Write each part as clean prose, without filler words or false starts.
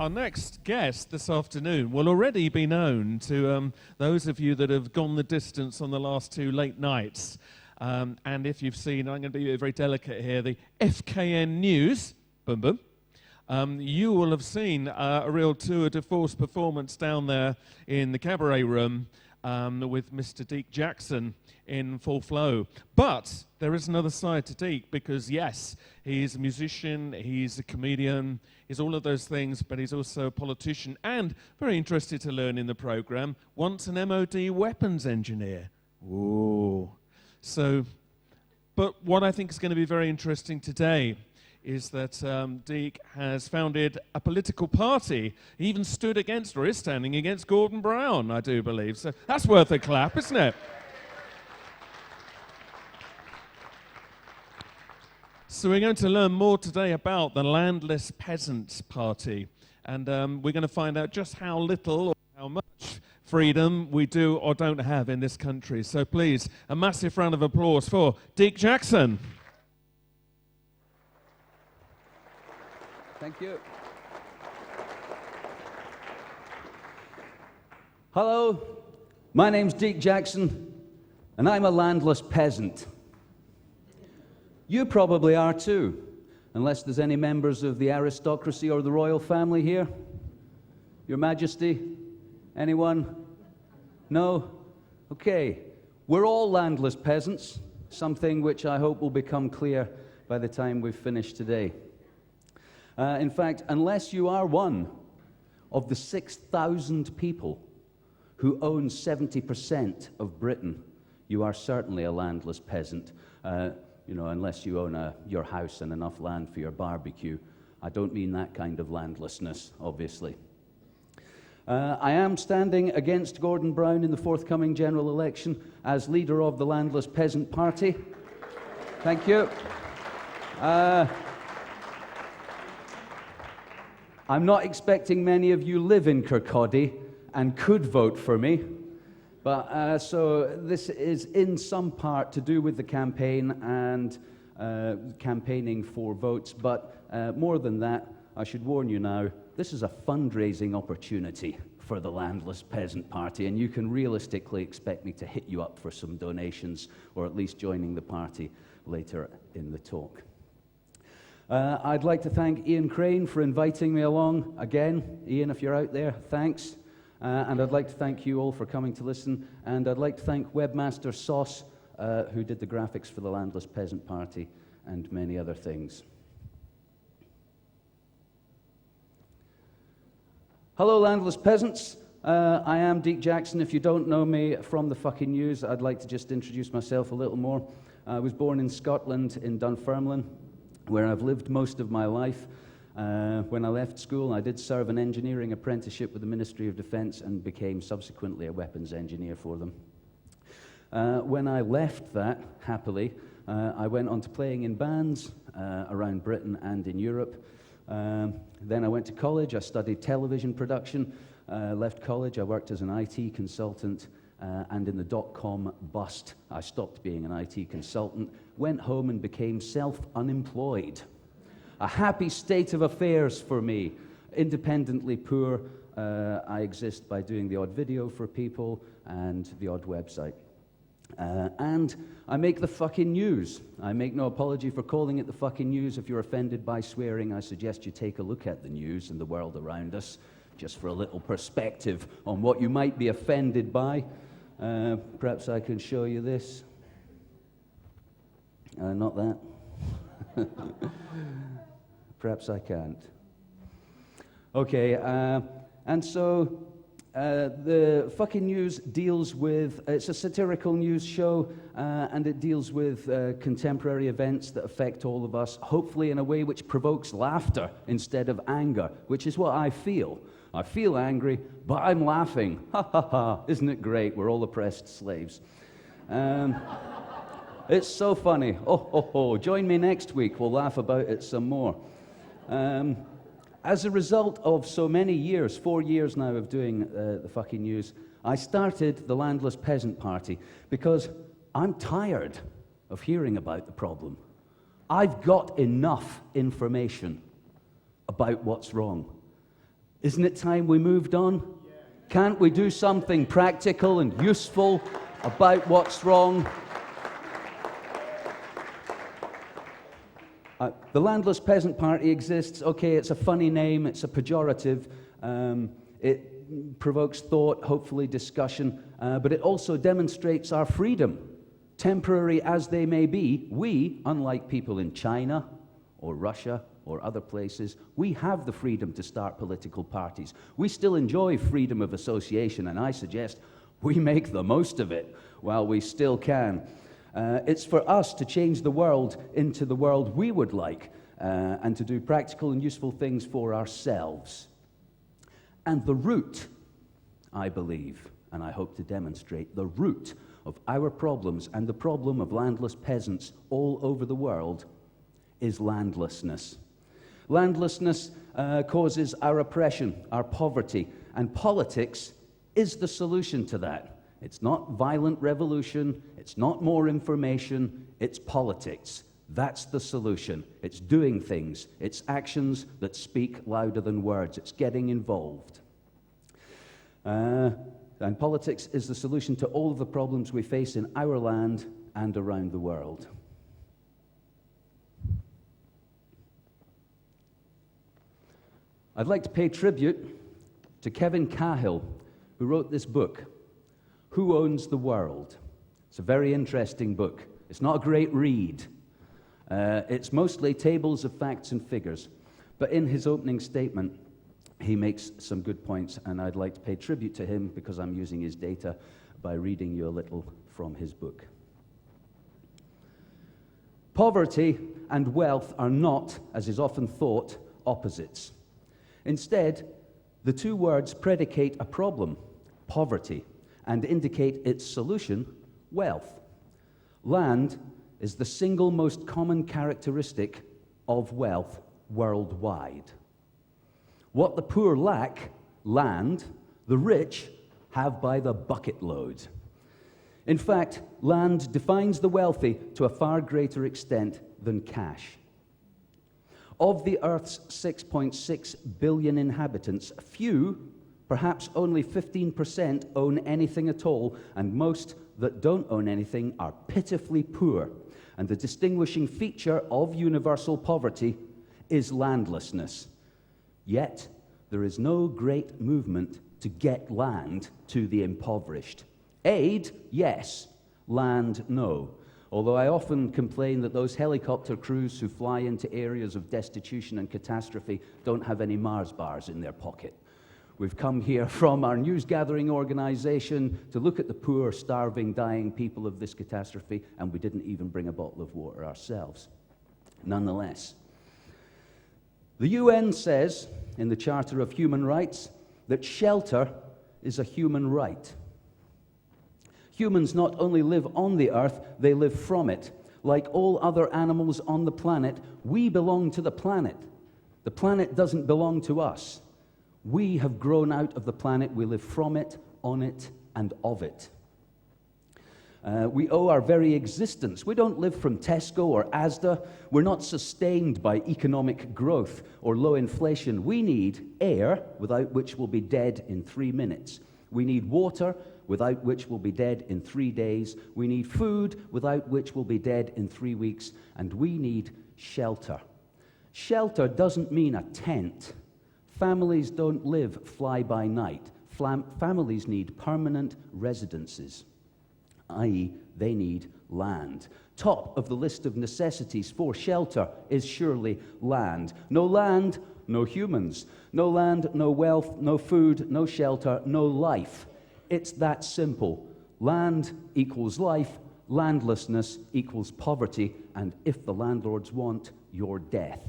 Our next guest this afternoon will already be known to those of you that have gone the distance on the last two late nights. And if you've seen, I'm going to be very delicate here, the FKN News, boom, boom, you will have seen a real tour de force performance down there in the cabaret room with Mr. Deek Jackson in full flow. But there is another side to Deek because, yes, he's a musician, he's a comedian, he's all of those things, but he's also a politician and, very interested to learn in the program, once an MOD weapons engineer. Ooh. So, but what I think is going to be very interesting today is that Deek has founded a political party. He even stood against, or is standing against, Gordon Brown, I do believe. So that's worth a clap, isn't it? So we're going to learn more today about the Landless Peasant Party. And we're going to find out just how little or how much freedom we do or don't have in this country. So please, a massive round of applause for Deek Jackson. Thank you. Hello, my name's Deek Jackson, and I'm a landless peasant. You probably are too, unless there's any members of the aristocracy or the royal family here. Your Majesty? Anyone? No? Okay. We're all landless peasants, something which I hope will become clear by the time we've finished today. In fact, unless you are one of the 6,000 people who own 70% of Britain, you are certainly a landless peasant. Unless you own your house and enough land for your barbecue. I don't mean that kind of landlessness, obviously. I am standing against Gordon Brown in the forthcoming general election as leader of the Landless Peasant Party. Thank you. I'm not expecting many of you live in Kirkcaldy and could vote for me. But so this is in some part to do with the campaign and campaigning for votes. But more than that, I should warn you now, this is a fundraising opportunity for the Landless Peasant Party, and you can realistically expect me to hit you up for some donations, or at least joining the party later in the talk. I'd like to thank Ian Crane for inviting me along again. Ian, if you're out there, thanks. And I'd like to thank you all for coming to listen. And I'd like to thank Webmaster Sauce, who did the graphics for the Landless Peasant Party, and many other things. Hello, Landless Peasants. I am Deek Jackson. If you don't know me from the fucking news, I'd like to just introduce myself a little more. I was born in Scotland, in Dunfermline, where I've lived most of my life. When I left school, I did serve an engineering apprenticeship with the Ministry of Defence and became subsequently a weapons engineer for them. When I left that, happily, I went on to playing in bands around Britain and in Europe. Then I went to college, I studied television production. Left college, I worked as an IT consultant, and in the dot-com bust, I stopped being an IT consultant, went home and became self-unemployed. A happy state of affairs for me. Independently poor, I exist by doing the odd video for people and the odd website. And I make the fucking news. I make no apology for calling it the fucking news. If you're offended by swearing, I suggest you take a look at the news and the world around us, just for a little perspective on what you might be offended by. Perhaps I can show you this. Not that. Perhaps I can't. Okay, and so the fucking news deals with, it's a satirical news show, and it deals with contemporary events that affect all of us, hopefully in a way which provokes laughter instead of anger, which is what I feel. I feel angry, but I'm laughing. Ha ha ha, isn't it great? We're all oppressed slaves. It's so funny. Oh, ho, ho. Join me next week. We'll laugh about it some more. As a result of so many years, 4 years now of doing the fucking news, I started the Landless Peasant Party because I'm tired of hearing about the problem. I've got enough information about what's wrong. Isn't it time we moved on? Can't we do something practical and useful about what's wrong? The Landless Peasant Party exists. Okay, it's a funny name, it's a pejorative. It provokes thought, hopefully discussion, but it also demonstrates our freedom. Temporary as they may be, we, unlike people in China or Russia or other places, we have the freedom to start political parties. We still enjoy freedom of association, and I suggest we make the most of it while we still can. It's for us to change the world into the world we would like, and to do practical and useful things for ourselves. And the root, I believe, and I hope to demonstrate, the root of our problems and the problem of landless peasants all over the world is landlessness. Landlessness causes our oppression, our poverty, and politics is the solution to that. It's not violent revolution, it's not more information, it's politics. That's the solution. It's doing things. It's actions that speak louder than words. It's getting involved. And politics is the solution to all of the problems we face in our land and around the world. I'd like to pay tribute to Kevin Cahill, who wrote this book, Who Owns the World? It's a very interesting book. It's not a great read. It's mostly tables of facts and figures. But in his opening statement, he makes some good points, and I'd like to pay tribute to him because I'm using his data by reading you a little from his book. Poverty and wealth are not, as is often thought, opposites. Instead, the two words predicate a problem, poverty, and indicate its solution, wealth. Land is the single most common characteristic of wealth worldwide. What the poor lack, land, the rich have by the bucket load. In fact, land defines the wealthy to a far greater extent than cash. Of the Earth's 6.6 billion inhabitants, few, perhaps only 15%, own anything at all, and most that don't own anything are pitifully poor. And the distinguishing feature of universal poverty is landlessness. Yet, there is no great movement to get land to the impoverished. Aid, yes. Land, no. Although I often complain that those helicopter crews who fly into areas of destitution and catastrophe don't have any Mars bars in their pocket. We've come here from our news-gathering organization to look at the poor, starving, dying people of this catastrophe, and we didn't even bring a bottle of water ourselves. Nonetheless, the UN says, in the Charter of Human Rights, that shelter is a human right. Humans not only live on the earth, they live from it. Like all other animals on the planet, we belong to the planet. The planet doesn't belong to us. We have grown out of the planet. We live from it, on it, and of it. We owe our very existence. We don't live from Tesco or Asda. We're not sustained by economic growth or low inflation. We need air, without which we'll be dead in 3 minutes. We need water, without which we'll be dead in 3 days. We need food, without which we'll be dead in 3 weeks. And we need shelter. Shelter doesn't mean a tent. Families don't live fly-by-night. Families need permanent residences, i.e., they need land. Top of the list of necessities for shelter is surely land. No land, no humans. No land, no wealth, no food, no shelter, no life. It's that simple. Land equals life, landlessness equals poverty, and if the landlords want, your death.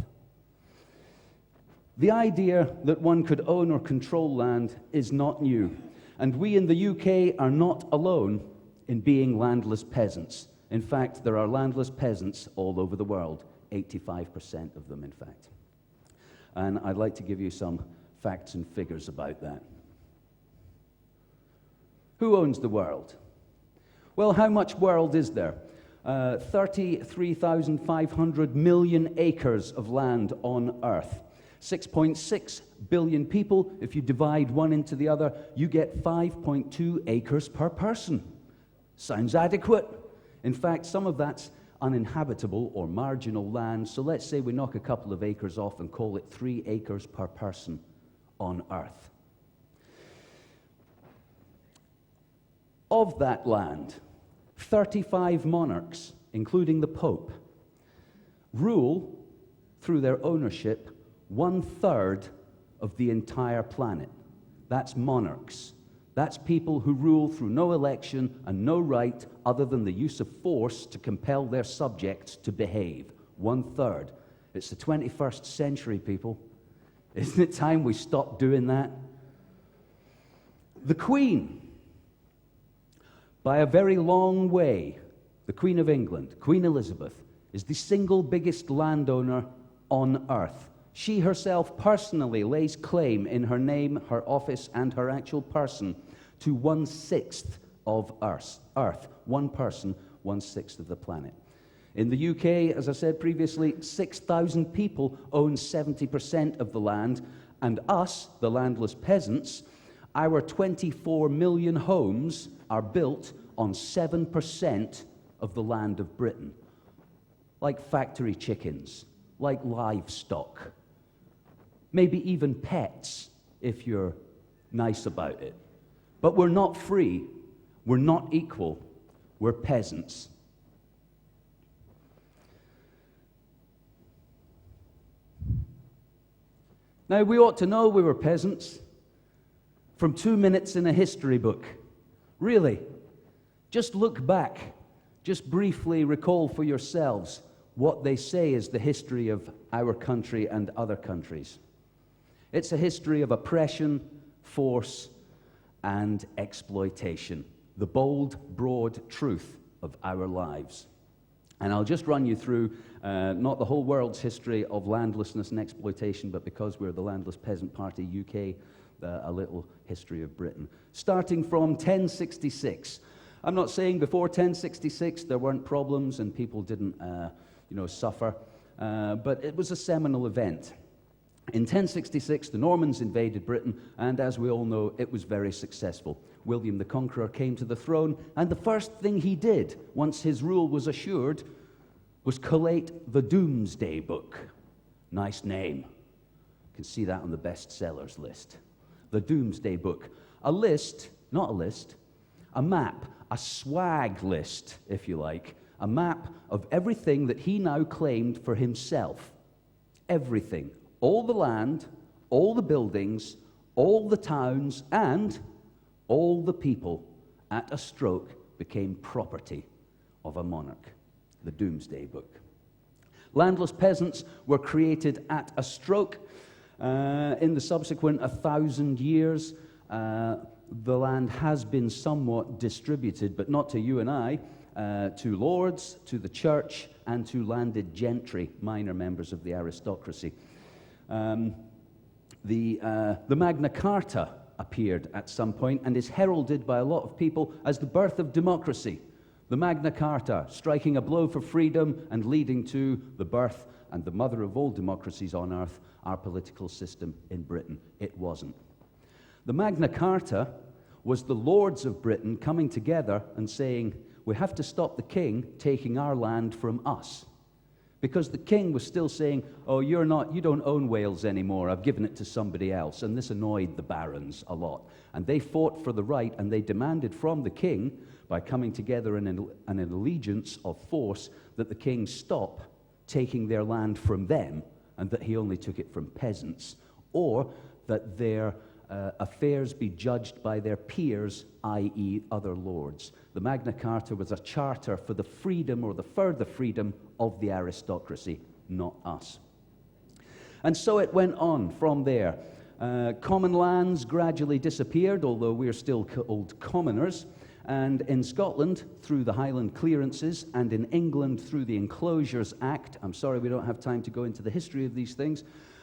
The idea that one could own or control land is not new, and we in the UK are not alone in being landless peasants. In fact, there are landless peasants all over the world, 85% of them, in fact. And I'd like to give you some facts and figures about that. Who owns the world? Well, how much world is there? 33,500 million acres of land on Earth. 6.6 billion people. If you divide one into the other, you get 5.2 acres per person. Sounds adequate. In fact, some of that's uninhabitable or marginal land, so let's say we knock a couple of acres off and call it 3 acres per person on Earth. Of that land, 35 monarchs, including the Pope, rule through their ownership 1/3 of the entire planet. That's monarchs. That's people who rule through no election and no right other than the use of force to compel their subjects to behave. 1/3. It's the 21st century, people. Isn't it time we stopped doing that? The Queen, by a very long way, the Queen of England, Queen Elizabeth, is the single biggest landowner on Earth. She herself personally lays claim in her name, her office, and her actual person to 1/6 of Earth. One person, 1/6 of the planet. In the UK, as I said previously, 6,000 people own 70% of the land, and us, the landless peasants, our 24 million homes are built on 7% of the land of Britain. Like factory chickens, like livestock, maybe even pets, if you're nice about it. But we're not free, we're not equal, we're peasants. Now, we ought to know we were peasants from 2 minutes in a history book. Really, just look back, just briefly recall for yourselves what they say is the history of our country and other countries. It's a history of oppression, force, and exploitation. The bold, broad truth of our lives. And I'll just run you through, not the whole world's history of landlessness and exploitation, but because we're the Landless Peasant Party UK, a little history of Britain. Starting from 1066. I'm not saying before 1066 there weren't problems and people didn't suffer, but it was a seminal event. In 1066, the Normans invaded Britain, and as we all know, it was very successful. William the Conqueror came to the throne, and the first thing he did, once his rule was assured, was collate the Doomsday Book. Nice name. You can see that on the bestsellers list. The Doomsday Book. A list, not a list, a map, a swag list, if you like, a map of everything that he now claimed for himself. Everything. All the land, all the buildings, all the towns, and all the people at a stroke became property of a monarch. The Doomsday Book. Landless peasants were created at a stroke. In the subsequent 1,000 years, the land has been somewhat distributed, but not to you and I, to lords, to the church, and to landed gentry, minor members of the aristocracy. The Magna Carta appeared at some point and is heralded by a lot of people as the birth of democracy. The Magna Carta, striking a blow for freedom and leading to the birth and the mother of all democracies on earth, our political system in Britain. It wasn't. The Magna Carta was the lords of Britain coming together and saying, we have to stop the king taking our land from us. Because the king was still saying, oh, you don't own Wales anymore, I've given it to somebody else. And this annoyed the barons a lot. And they fought for the right, and they demanded from the king, by coming together in an allegiance of force, that the king stop taking their land from them, and that he only took it from peasants, or that their affairs be judged by their peers, i.e. other lords. The Magna Carta was a charter for the freedom or the further freedom of the aristocracy, not us. And so it went on from there. Common lands gradually disappeared, although we're still called commoners. And in Scotland, through the Highland clearances, and in England, through the Enclosures Act. I'm sorry we don't have time to go into the history of these things.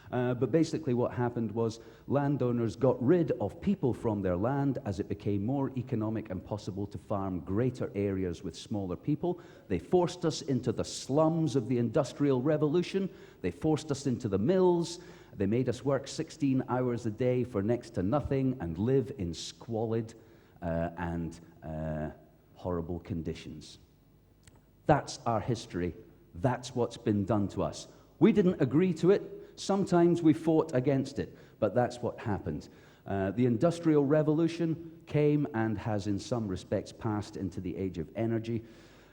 But basically what happened was landowners got rid of people from their land as it became more economic and possible to farm greater areas with smaller people. They forced us into the slums of the Industrial Revolution. They forced us into the mills. They made us work 16 hours a day for next to nothing and live in squalid and horrible conditions. That's our history. That's what's been done to us. We didn't agree to it. Sometimes we fought against it, but that's what happened. The Industrial Revolution came and has in some respects passed into the age of energy.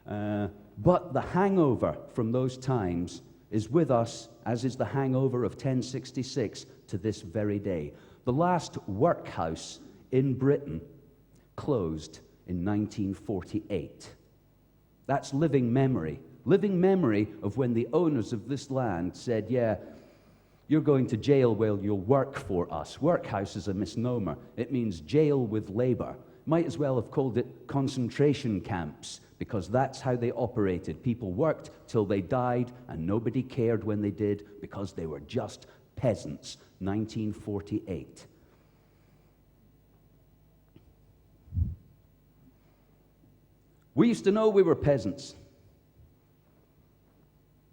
But the hangover from those times is with us, as is the hangover of 1066 to this very day. The last workhouse in Britain closed in 1948. That's living memory of when the owners of this land said, yeah, you're going to jail while you'll work for us. Workhouse is a misnomer. It means jail with labor. Might as well have called it concentration camps, because that's how they operated. People worked till they died, and nobody cared when they did, because they were just peasants. 1948. We used to know we were peasants.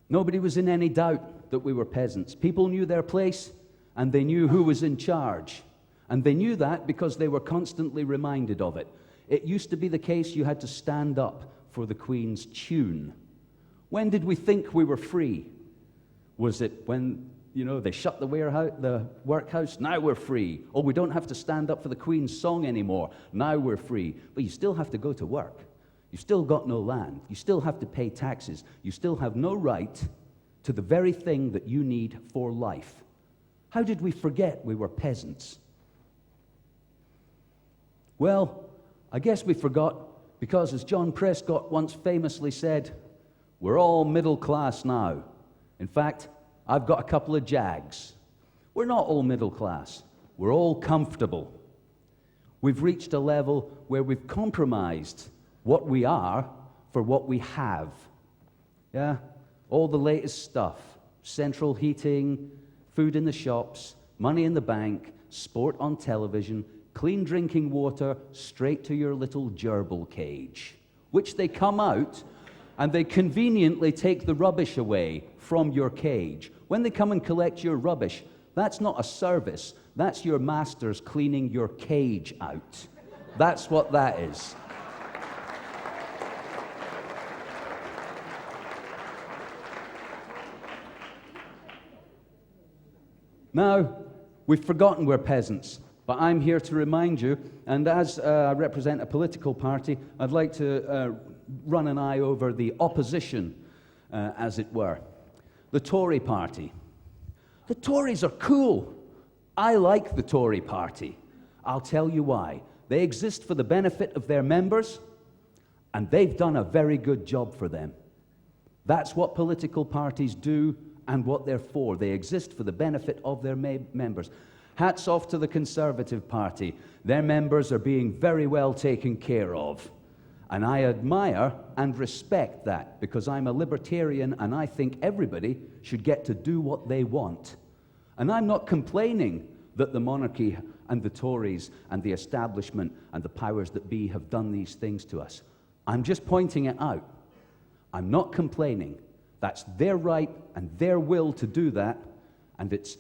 Nobody was in any doubt that we were peasants. People knew their place, and they knew who was in charge. And they knew that because they were constantly reminded of it. It used to be the case you had to stand up for the Queen's tune. When did we think we were free? Was it when, they shut the workhouse? Now we're free. Oh, we don't have to stand up for the Queen's song anymore. Now we're free. But you still have to go to work. You've still got no land. You still have to pay taxes. You still have no right to the very thing that you need for life. How did we forget we were peasants? Well, I guess we forgot because, as John Prescott once famously said, we're all middle class now. In fact, I've got a couple of Jags. We're not all middle class. We're all comfortable. We've reached a level where we've compromised what we are for what we have. Yeah? All the latest stuff. Central heating, food in the shops, money in the bank, sport on television, clean drinking water straight to your little gerbil cage, which they come out and they conveniently take the rubbish away from your cage. When they come and collect your rubbish, that's not a service. That's your masters cleaning your cage out. That's what that is. Now, we've forgotten we're peasants, but I'm here to remind you, and as I represent a political party, I'd like to run an eye over the opposition, as it were. The Tory party. The Tories are cool. I like the Tory party. I'll tell you why. They exist for the benefit of their members, and they've done a very good job for them. That's what political parties do and what they're for. They exist for the benefit of their members. Hats off to the Conservative Party. Their members are being very well taken care of. And I admire and respect that, because I'm a libertarian and I think everybody should get to do what they want. And I'm not complaining that the monarchy and the Tories and the establishment and the powers that be have done these things to us. I'm just pointing it out. I'm not complaining. That's their right and their will to do that, and it's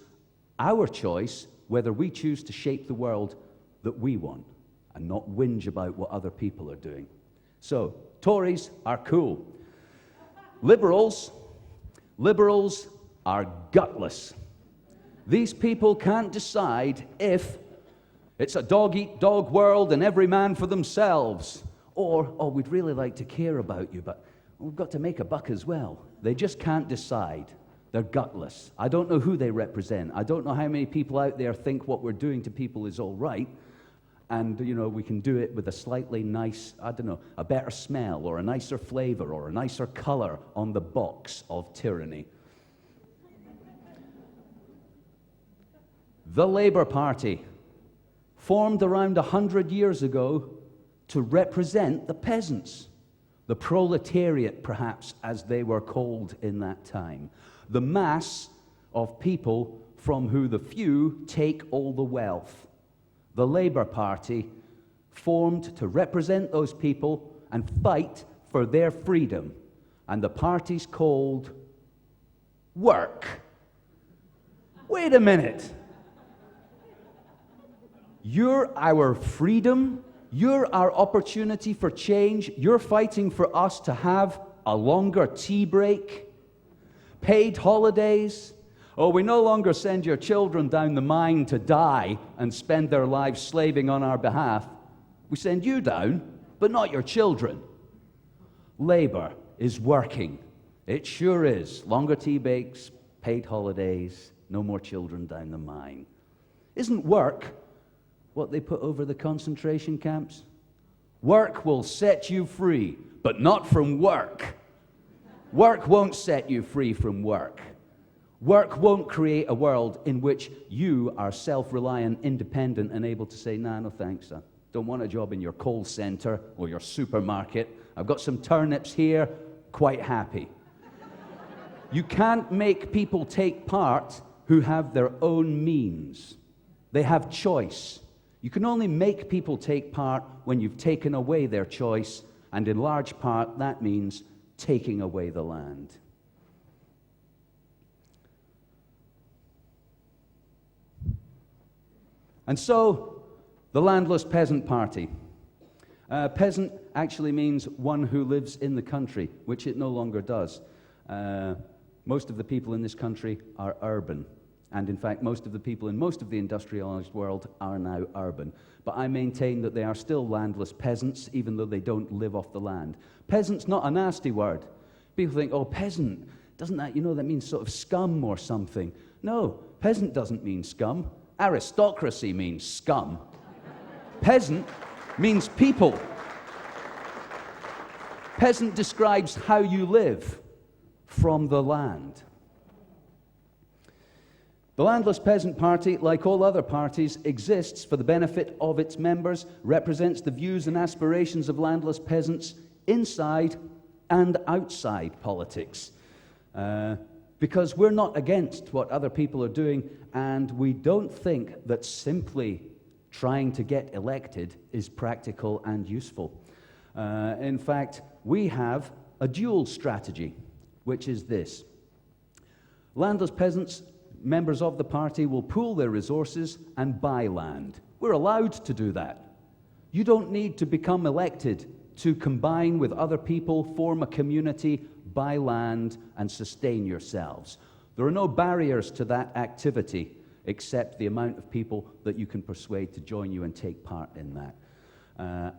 our choice whether we choose to shape the world that we want and not whinge about what other people are doing. So, Tories are cool. Liberals are gutless. These people can't decide if it's a dog-eat-dog world and every man for themselves, or, oh, we'd really like to care about you, but we've got to make a buck as well. They just can't decide. They're gutless. I don't know who they represent. I don't know how many people out there think what we're doing to people is all right, and, we can do it with a slightly nice, a better smell or a nicer flavor or a nicer color on the box of tyranny. The Labour Party, formed around 100 years ago to represent the peasants. The proletariat, perhaps, as they were called in that time. The mass of people from who the few take all the wealth. The Labour Party, formed to represent those people and fight for their freedom. And the party's called Work. Wait a minute. You're our freedom. You're our opportunity for change. You're fighting for us to have a longer tea break, paid holidays. Oh, we no longer send your children down the mine to die and spend their lives slaving on our behalf. We send you down, but not your children. Labor is working. It sure is. Longer tea breaks, paid holidays, no more children down the mine. Isn't work what they put over the concentration camps? Work will set you free, but not from work. Work won't set you free from work. Work won't create a world in which you are self-reliant, independent, and able to say, nah, no thanks, I don't want a job in your coal center or your supermarket. I've got some turnips here, quite happy. You can't make people take part who have their own means. They have choice. You can only make people take part when you've taken away their choice, and in large part, that means taking away the land. And so, the Landless Peasant Party. Peasant actually means one who lives in the country, which it no longer does. Most of the people in this country are urban. And in fact, most of the people in most of the industrialized world are now urban. But I maintain that they are still landless peasants, even though they don't live off the land. Peasant's not a nasty word. People think, oh, peasant, doesn't that, that means sort of scum or something? No, peasant doesn't mean scum. Aristocracy means scum. Peasant means people. Peasant describes how you live from the land. The Landless Peasant Party, like all other parties, exists for the benefit of its members, represents the views and aspirations of landless peasants inside and outside politics. Because we're not against what other people are doing, and we don't think that simply trying to get elected is practical and useful. In fact, we have a dual strategy, which is this. Landless peasants, members of the party, will pool their resources and buy land. We're allowed to do that. You don't need to become elected to combine with other people, form a community, buy land, and sustain yourselves. There are no barriers to that activity except the amount of people that you can persuade to join you and take part in that.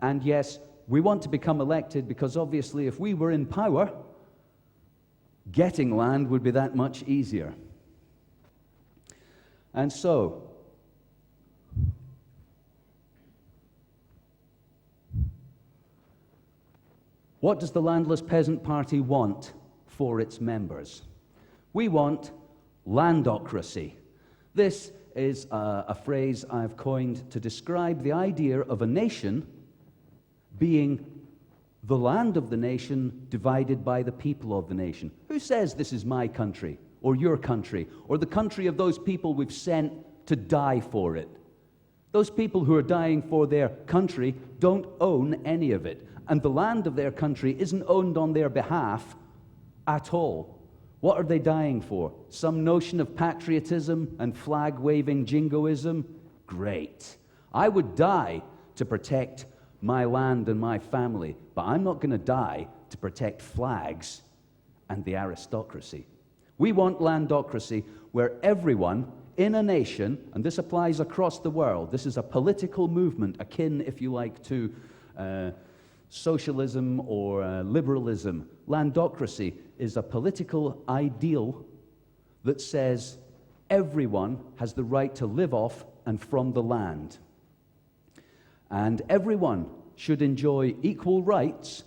And yes, we want to become elected because obviously if we were in power, getting land would be that much easier. And so, what does the Landless Peasant Party want for its members? We want Landocracy. This is a phrase I've coined to describe the idea of a nation being the land of the nation divided by the people of the nation. Who says this is my country, or your country, or the country of those people we've sent to die for it? Those people who are dying for their country don't own any of it. And the land of their country isn't owned on their behalf at all. What are they dying for? Some notion of patriotism and flag-waving jingoism? Great. I would die to protect my land and my family, but I'm not going to die to protect flags and the aristocracy. We want Landocracy, where everyone in a nation, and this applies across the world, this is a political movement akin, if you like, to socialism or liberalism. Landocracy is a political ideal that says everyone has the right to live off and from the land. And everyone should enjoy equal rights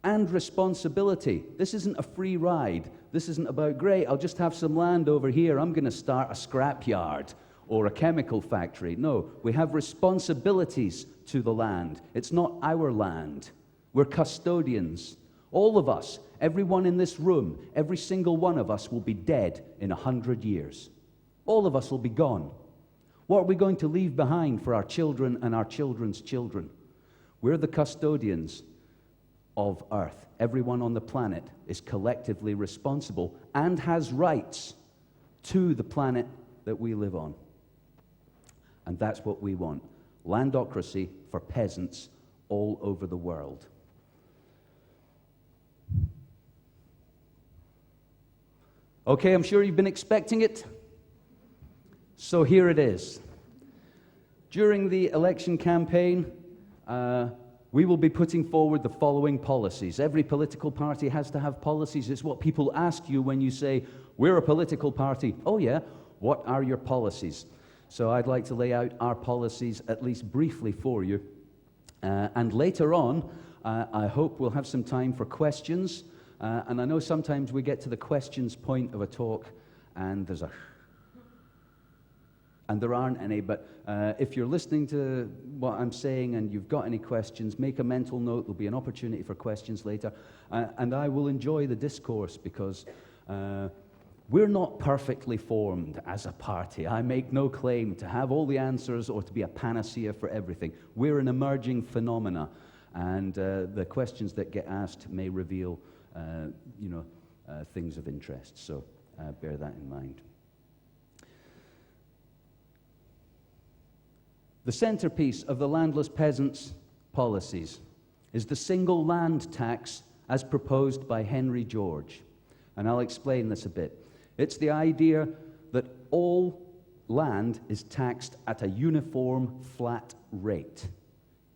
and responsibility. This isn't a free ride. This isn't about, great, I'll just have some land over here. I'm going to start a scrapyard or a chemical factory. No, we have responsibilities to the land. It's not our land. We're custodians. All of us, everyone in this room, every single one of us will be dead in 100 years. All of us will be gone. What are we going to leave behind for our children and our children's children? We're the custodians of Earth. Everyone on the planet is collectively responsible and has rights to the planet that we live on. And that's what we want. Landocracy for peasants all over the world. Okay, I'm sure you've been expecting it. So here it is. During the election campaign, we will be putting forward the following policies. Every political party has to have policies. It's what people ask you when you say, we're a political party. Oh yeah, what are your policies? So I'd like to lay out our policies at least briefly for you. And later on, I hope we'll have some time for questions. And I know sometimes we get to the questions point of a talk and there aren't any, but if you're listening to what I'm saying and you've got any questions, make a mental note. There'll be an opportunity for questions later. And I will enjoy the discourse because we're not perfectly formed as a party. I make no claim to have all the answers or to be a panacea for everything. We're an emerging phenomena, and the questions that get asked may reveal things of interest. So bear that in mind. The centerpiece of the landless peasants' policies is the single land tax as proposed by Henry George. And I'll explain this a bit. It's the idea that all land is taxed at a uniform flat rate.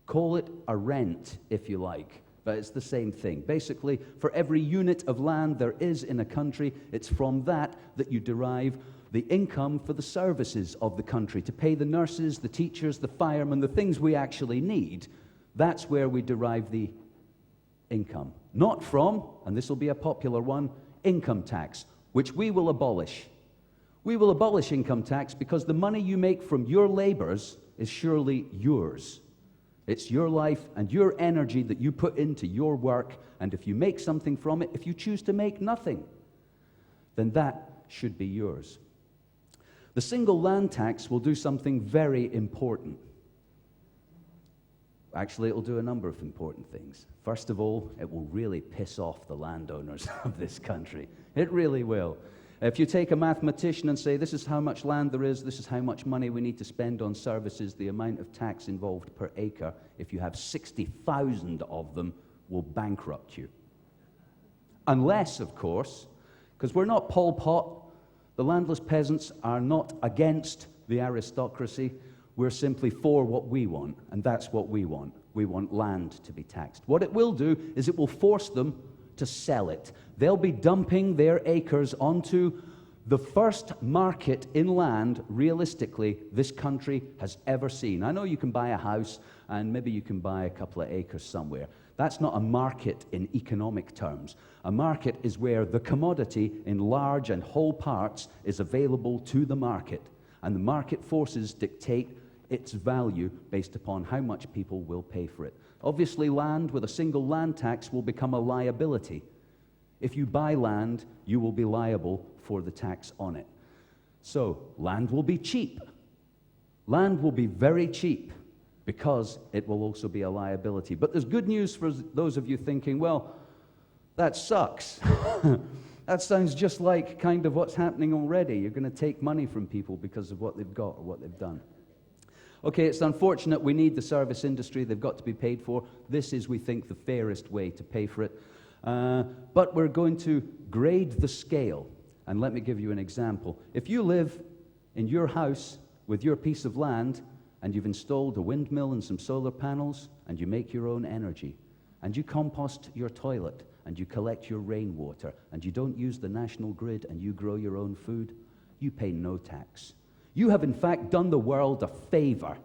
Call it a rent, if you like, but it's the same thing. Basically, for every unit of land there is in a country, it's from that you derive the income for the services of the country, to pay the nurses, the teachers, the firemen, the things we actually need. That's where we derive the income. Not from, and this will be a popular one, income tax, which we will abolish. We will abolish income tax because the money you make from your labors is surely yours. It's your life and your energy that you put into your work, and if you make something from it, if you choose to make nothing, then that should be yours. The single land tax will do something very important. Actually, it will do a number of important things. First of all, it will really piss off the landowners of this country. It really will. If you take a mathematician and say, this is how much land there is, this is how much money we need to spend on services, the amount of tax involved per acre, if you have 60,000 of them, will bankrupt you. Unless, of course, because we're not Pol Pot, the landless peasants are not against the aristocracy. We're simply for what we want, and that's what we want. We want land to be taxed. What it will do is it will force them to sell it. They'll be dumping their acres onto the first market in land, realistically, this country has ever seen. I know you can buy a house, and maybe you can buy a couple of acres somewhere. That's not a market in economic terms. A market is where the commodity in large and whole parts is available to the market, and the market forces dictate its value based upon how much people will pay for it. Obviously, land with a single land tax will become a liability. If you buy land, you will be liable for the tax on it. So, land will be cheap. Land will be very cheap because it will also be a liability. But there's good news for those of you thinking, well, that sucks. That sounds just like kind of what's happening already. You're going to take money from people because of what they've got or what they've done. Okay, it's unfortunate. We need the service industry. They've got to be paid for. This is, we think, the fairest way to pay for it. But we're going to grade the scale. And let me give you an example. If you live in your house with your piece of land, and you've installed a windmill and some solar panels, and you make your own energy, and you compost your toilet, and you collect your rainwater, and you don't use the national grid, and you grow your own food, you pay no tax. You have, in fact, done the world a favor.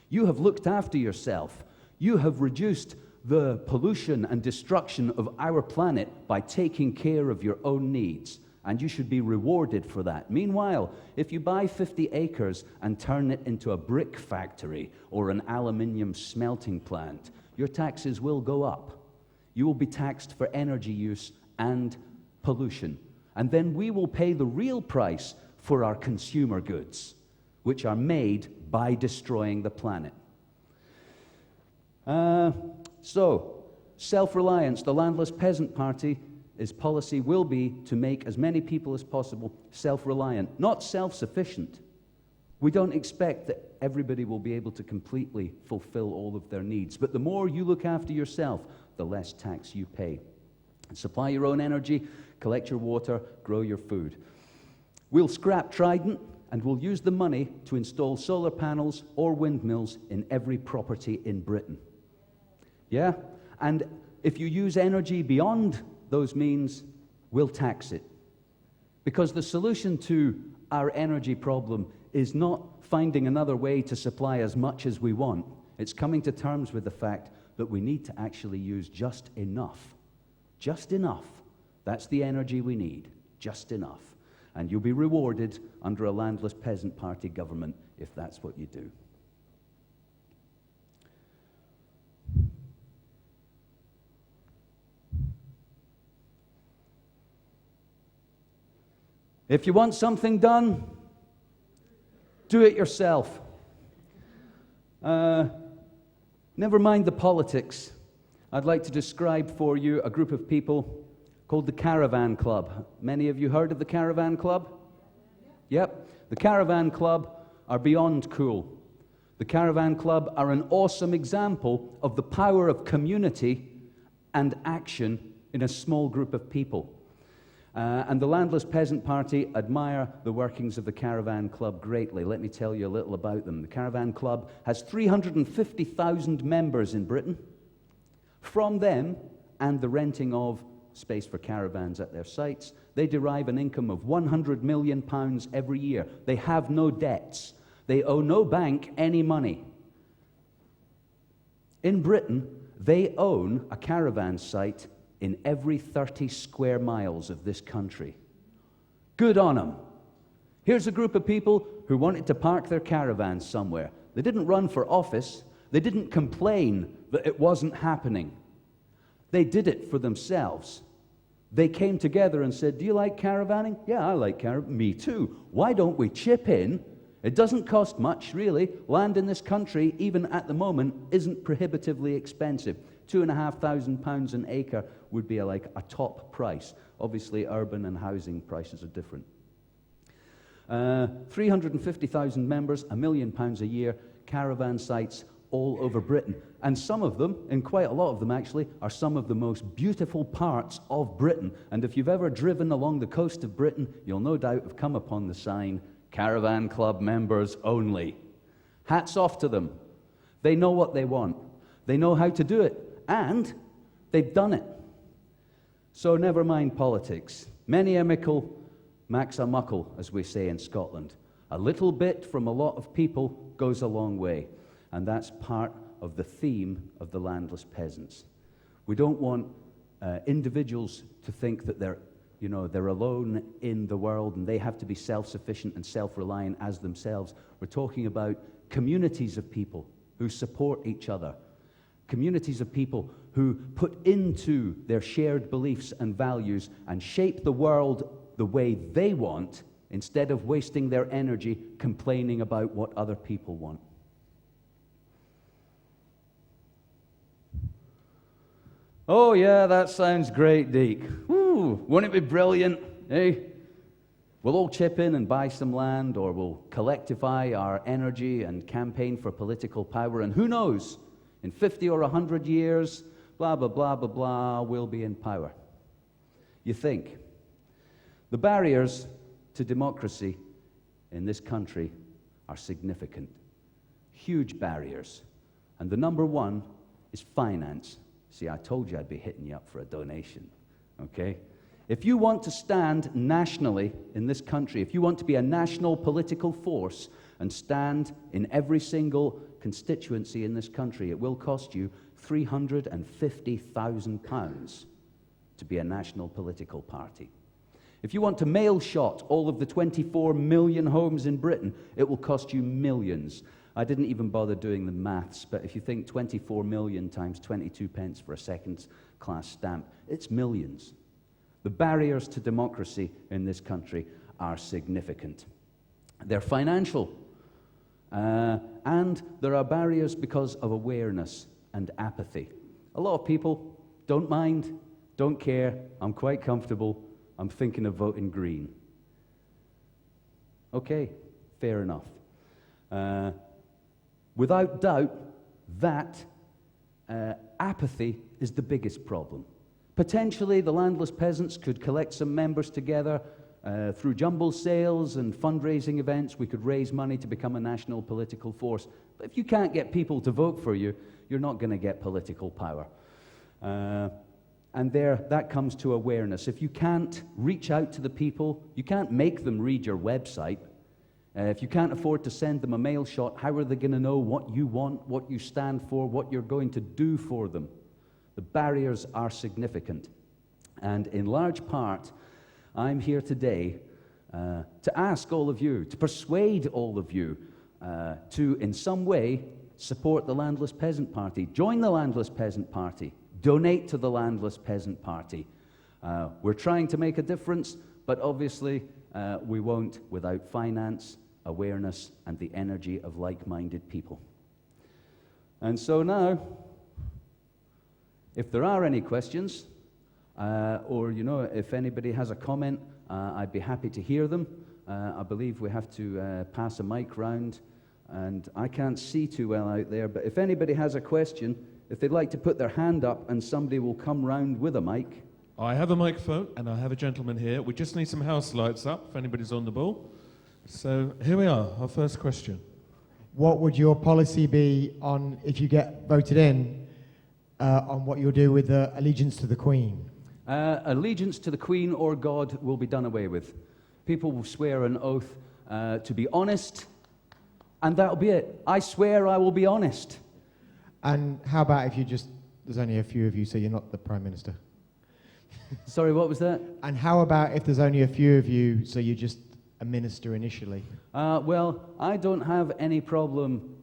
You have looked after yourself. You have reduced the pollution and destruction of our planet by taking care of your own needs, and you should be rewarded for that. Meanwhile, if you buy 50 acres and turn it into a brick factory or an aluminium smelting plant, your taxes will go up. You will be taxed for energy use and pollution. And then we will pay the real price for our consumer goods, which are made by destroying the planet. So, self-reliance, the Landless Peasant Party, its policy will be to make as many people as possible self-reliant, not self-sufficient. We don't expect that everybody will be able to completely fulfill all of their needs, but the more you look after yourself, the less tax you pay. Supply your own energy, collect your water, grow your food. We'll scrap Trident, and we'll use the money to install solar panels or windmills in every property in Britain. Yeah? And if you use energy beyond those means, we'll tax it. Because the solution to our energy problem is not finding another way to supply as much as we want. It's coming to terms with the fact that we need to actually use just enough. Just enough. That's the energy we need. Just enough. And you'll be rewarded under a Landless Peasant Party government if that's what you do. If you want something done, do it yourself. Never mind the politics. I'd like to describe for you a group of people called the Caravan Club. Many of you heard of the Caravan Club? Yep. The Caravan Club are beyond cool. The Caravan Club are an awesome example of the power of community and action in a small group of people. And the Landless Peasant Party admire the workings of the Caravan Club greatly. Let me tell you a little about them. The Caravan Club has 350,000 members in Britain. From them and the renting of space for caravans at their sites, they derive an income of £100 million every year. They have no debts. They owe no bank any money. In Britain, they own a caravan site in every 30 square miles of this country. Good on them. Here's a group of people who wanted to park their caravans somewhere. They didn't run for office. They didn't complain that it wasn't happening. They did it for themselves. They came together and said, do you like caravanning? Yeah, I like caravanning. Me too. Why don't we chip in? It doesn't cost much, really. Land in this country, even at the moment, isn't prohibitively expensive. £2,500 an acre would be like a top price. Obviously, urban and housing prices are different. 350,000 members, £1 million a year, caravan sites all over Britain. And some of them, and quite a lot of them actually, are some of the most beautiful parts of Britain. And if you've ever driven along the coast of Britain, you'll no doubt have come upon the sign, Caravan Club members only. Hats off to them. They know what they want. They know how to do it. And they've done it. So never mind politics. Many a mickle makes a muckle, as we say in Scotland. A little bit from a lot of people goes a long way. And that's part of the theme of the Landless Peasants. We don't want individuals to think that they're alone in the world and they have to be self-sufficient and self-reliant as themselves. We're talking about communities of people who support each other. Communities of people who put into their shared beliefs and values and shape the world the way they want instead of wasting their energy complaining about what other people want. Oh yeah, that sounds great, Deek. Woo, wouldn't it be brilliant, eh? We'll all chip in and buy some land, or we'll collectively our energy and campaign for political power, and who knows, in 50 or 100 years, blah, blah, blah, blah, blah, we'll be in power. You think. The barriers to democracy in this country are significant. Huge barriers. And the number one is finance. See, I told you I'd be hitting you up for a donation, okay? If you want to stand nationally in this country, if you want to be a national political force and stand in every single constituency in this country, it will cost you £350,000 to be a national political party. If you want to mail shot all of the 24 million homes in Britain, it will cost you millions. I didn't even bother doing the maths, but if you think 24 million times 22 pence for a second-class stamp, it's millions. The barriers to democracy in this country are significant. They're financial, and there are barriers because of awareness and apathy. A lot of people don't mind, don't care, I'm quite comfortable, I'm thinking of voting Green. Okay, fair enough. Without doubt, that apathy is the biggest problem. Potentially, the Landless Peasants could collect some members together through jumble sales and fundraising events. We could raise money to become a national political force. But if you can't get people to vote for you, you're not going to get political power. And that comes to awareness. If you can't reach out to the people, you can't make them read your website. If you can't afford to send them a mail shot, how are they going to know what you want, what you stand for, what you're going to do for them? The barriers are significant. And in large part, I'm here today to ask all of you, to persuade all of you to, in some way, support the Landless Peasant Party. Join the Landless Peasant Party. Donate to the Landless Peasant Party. We're trying to make a difference, but obviously we won't without finance, awareness, and the energy of like-minded people. And so now, if there are any questions, or if anybody has a comment, I'd be happy to hear them. I believe we have to pass a mic round, and I can't see too well out there, but if anybody has a question, if they'd like to put their hand up and somebody will come round with a mic. I have a microphone and I have a gentleman here. We just need some house lights up if anybody's on the ball. So here we are, our first question. What would your policy be on, if you get voted in, on what you'll do with the allegiance to the Queen? Allegiance to the Queen or God will be done away with. People will swear an oath to be honest, and that'll be it. I swear I will be honest. And how about if there's only a few of you, so you're not the Prime Minister? Sorry, what was that? And how about if there's only a few of you, so you're just a minister initially? Well, I don't have any problem,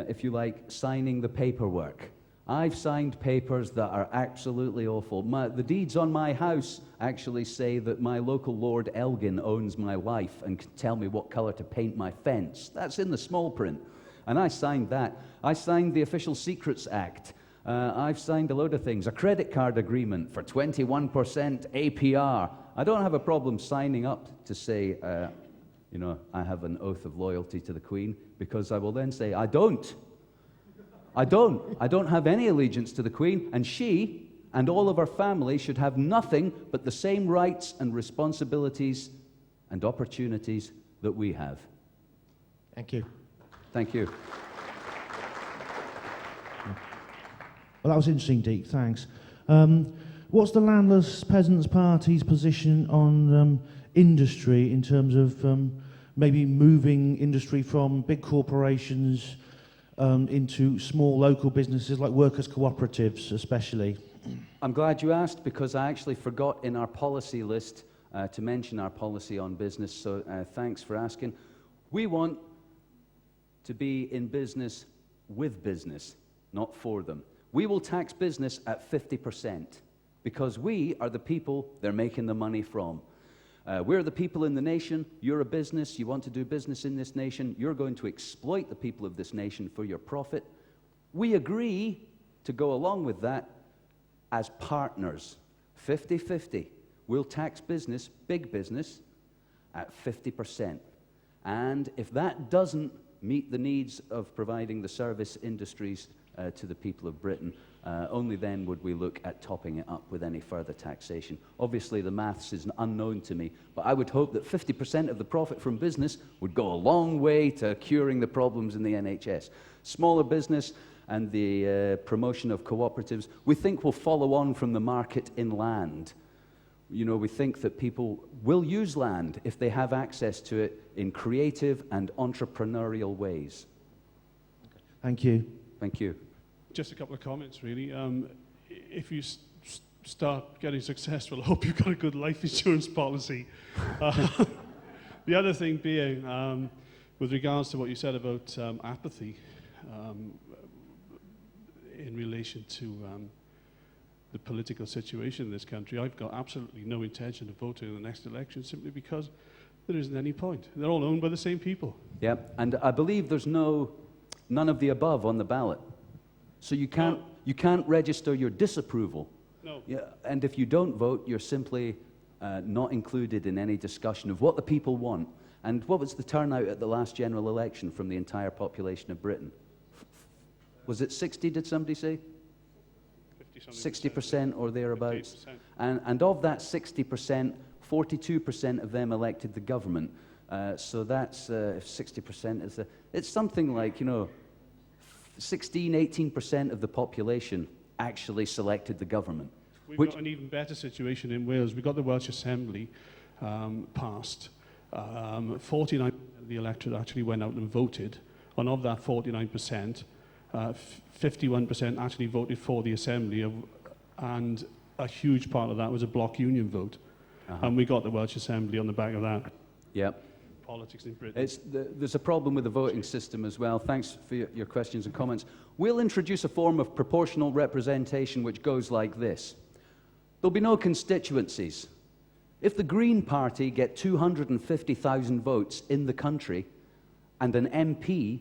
if you like, signing the paperwork. I've signed papers that are absolutely awful. The deeds on my house actually say that my local Lord Elgin owns my wife and can tell me what colour to paint my fence. That's in the small print. And I signed that. I signed the Official Secrets Act. I've signed a load of things. A credit card agreement for 21% APR. I don't have a problem signing up to say, I have an oath of loyalty to the Queen, because I will then say, I don't. I don't have any allegiance to the Queen, and she and all of her family should have nothing but the same rights and responsibilities and opportunities that we have. Thank you. Thank you. Well, that was interesting, Deek, thanks. What's the Landless Peasants Party's position on industry in terms of maybe moving industry from big corporations into small local businesses like workers' cooperatives especially? I'm glad you asked, because I actually forgot in our policy list to mention our policy on business, so thanks for asking. We want to be in business with business, not for them. We will tax business at 50%, because we are the people they're making the money from. We're the people in the nation. You're a business. You want to do business in this nation. You're going to exploit the people of this nation for your profit. We agree to go along with that as partners, 50-50. We'll tax business, big business, at 50%. And if that doesn't meet the needs of providing the service industries to the people of Britain, only then would we look at topping it up with any further taxation. Obviously, the maths is unknown to me, but I would hope that 50% of the profit from business would go a long way to curing the problems in the NHS. Smaller business and the promotion of cooperatives, we think will follow on from the market in land. We think that people will use land if they have access to it in creative and entrepreneurial ways. Thank you. Thank you. Just a couple of comments, really. If you start getting successful, I hope you've got a good life insurance policy. The other thing being, with regards to what you said about apathy in relation to the political situation in this country, I've got absolutely no intention of voting in the next election, simply because there isn't any point. They're all owned by the same people. Yeah, and I believe there's none of the above on the ballot. So you can't register your disapproval. No. Yeah, and if you don't vote, you're simply not included in any discussion of what the people want. And what was the turnout at the last general election from the entire population of Britain? Was it 60, did somebody say? 60% or thereabouts. And of that 60%, 42% of them elected the government. So that's, if 60% is, it's something like, 16, 18% of the population actually selected the government. We've got an even better situation in Wales. We got the Welsh Assembly passed. 49% of the electorate actually went out and voted. And of that 49%, 51% actually voted for the Assembly, and a huge part of that was a block union vote. And we got the Welsh Assembly on the back of that. Yep. Politics in Britain. There's a problem with the voting system as well. Thanks for your questions and comments. We'll introduce a form of proportional representation which goes like this. There'll be no constituencies. If the Green Party get 250,000 votes in the country, and an MP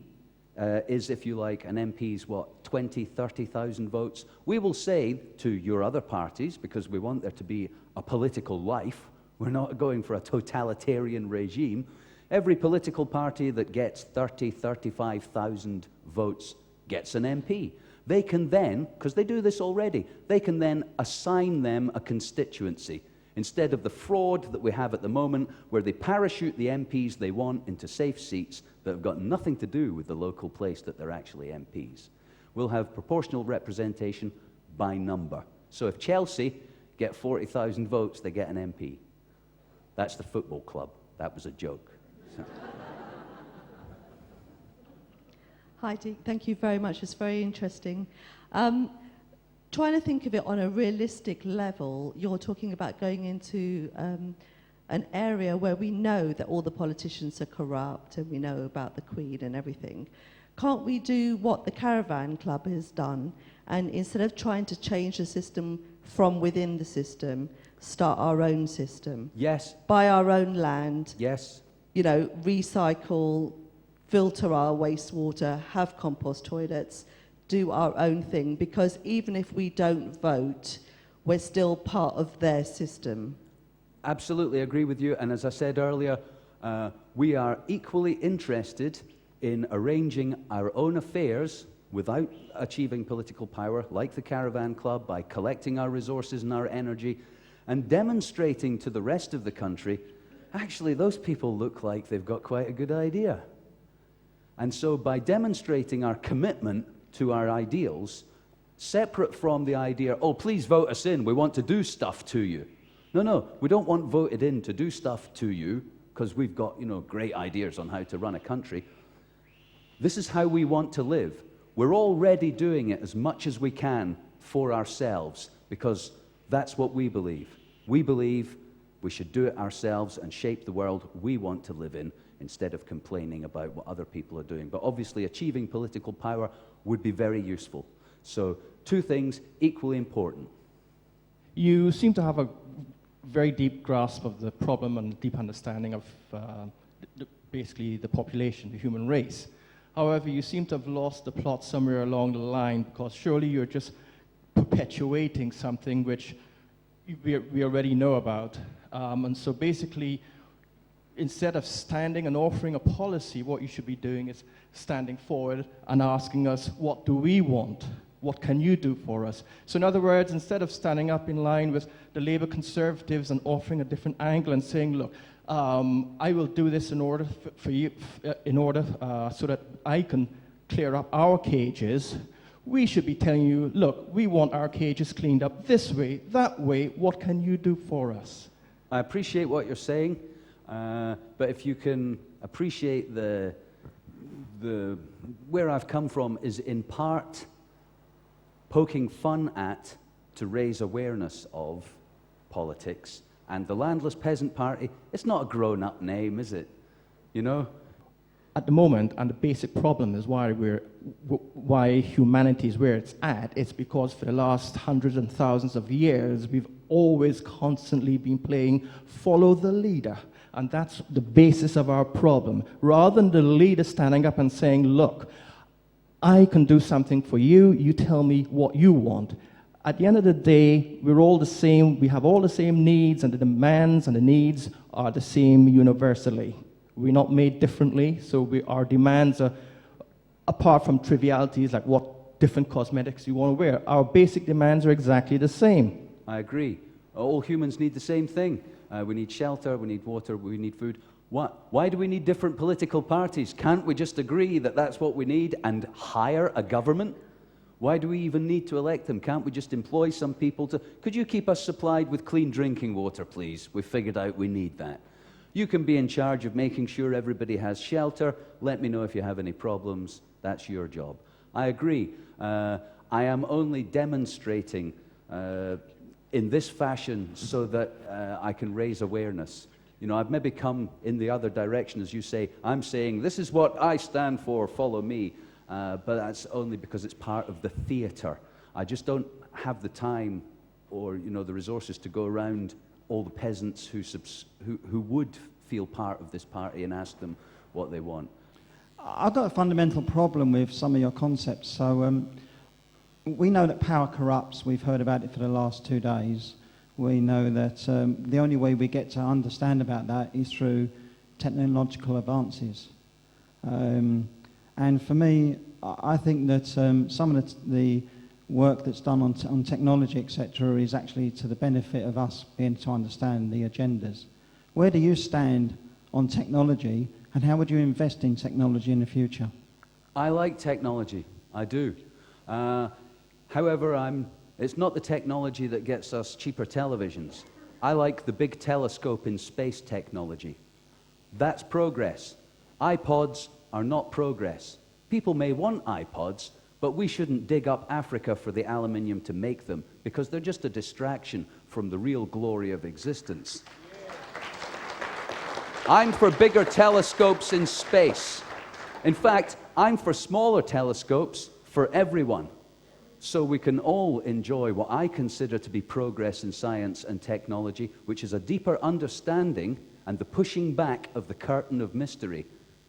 is, if you like, an MP's, 20, 30,000 votes, we will say to your other parties, because we want there to be a political life, we're not going for a totalitarian regime, every political party that gets 30, 35,000 votes gets an MP. They can then, because they do this already, they can then assign them a constituency, instead of the fraud that we have at the moment, where they parachute the MPs they want into safe seats that have got nothing to do with the local place that they're actually MPs. We'll have proportional representation by number. So if Chelsea get 40,000 votes, they get an MP. That's the football club. That was a joke. So. Hi, Deek. Thank you very much. It's very interesting. Trying to think of it on a realistic level, you're talking about going into an area where we know that all the politicians are corrupt and we know about the Queen and everything. Can't we do what the Caravan Club has done, and instead of trying to change the system from within the system, start our own system? Yes. Buy our own land. Yes. Recycle, filter our wastewater, have compost toilets, do our own thing, because even if we don't vote, we're still part of their system. Absolutely agree with you. And as I said earlier, we are equally interested in arranging our own affairs without achieving political power, like the Caravan Club, by collecting our resources and our energy and demonstrating to the rest of the country, actually, those people look like they've got quite a good idea. And so by demonstrating our commitment to our ideals, separate from the idea, oh, please vote us in, we want to do stuff to you. No, we don't want voted in to do stuff to you because we've got, great ideas on how to run a country. This is how we want to live. We're already doing it as much as we can for ourselves because that's what we believe. We believe we should do it ourselves and shape the world we want to live in instead of complaining about what other people are doing. But obviously achieving political power would be very useful. So two things equally important. You seem to have a very deep grasp of the problem and deep understanding of basically the population, the human race. However, you seem to have lost the plot somewhere along the line because surely you're just perpetuating something which we already know about. And so basically, instead of standing and offering a policy, what you should be doing is standing forward and asking us, what do we want? What can you do for us? So in other words, instead of standing up in line with the Labour Conservatives and offering a different angle and saying, look, I will do this in order for you, so that I can clear up our cages, we should be telling you, look, we want our cages cleaned up this way, that way, what can you do for us? I appreciate what you're saying, but if you can appreciate where I've come from is in part poking fun at to raise awareness of politics. And the Landless Peasant Party, it's not a grown-up name, is it? At the moment, and the basic problem is why humanity is where it's at, it's because for the last hundreds and thousands of years, we've always constantly been playing follow the leader. And that's the basis of our problem. Rather than the leader standing up and saying, look, I can do something for you, you tell me what you want. At the end of the day, we're all the same, we have all the same needs, and the demands and the needs are the same universally. we're not made differently, so our demands are, apart from trivialities like what different cosmetics you want to wear, our basic demands are exactly the same. I agree. All humans need the same thing. We need shelter, we need water, we need food. Why do we need different political parties? Can't we just agree that that's what we need and hire a government? Why do we even need to elect them? Can't we just employ some people to... Could you keep us supplied with clean drinking water, please? We've figured out we need that. You can be in charge of making sure everybody has shelter. Let me know if you have any problems. That's your job. I agree. I am only demonstrating in this fashion so that I can raise awareness. You know, I've maybe come in the other direction, as you say. I'm saying, this is what I stand for, follow me. But that's only because it's part of the theatre. I just don't have the time or, you know, the resources to go around all the peasants who would feel part of this party and ask them what they want. I've got a fundamental problem with some of your concepts. So we know that power corrupts. We've heard about it for the last 2 days. We know that the only way we get to understand about that is through technological advances. And for me, I think that some of the work that's done on technology, etc., is actually to the benefit of us being able to understand the agendas. Where do you stand on technology, and how would you invest in technology in the future? I like technology. I do. However, it's not the technology that gets us cheaper televisions. I like the big telescope in space technology. That's progress. iPods are not progress. People may want iPods, but we shouldn't dig up Africa for the aluminium to make them, because they're just a distraction from the real glory of existence. I'm for bigger telescopes in space. In fact, I'm for smaller telescopes for everyone, so we can all enjoy what I consider to be progress in science and technology, which is a deeper understanding and the pushing back of the curtain of mystery,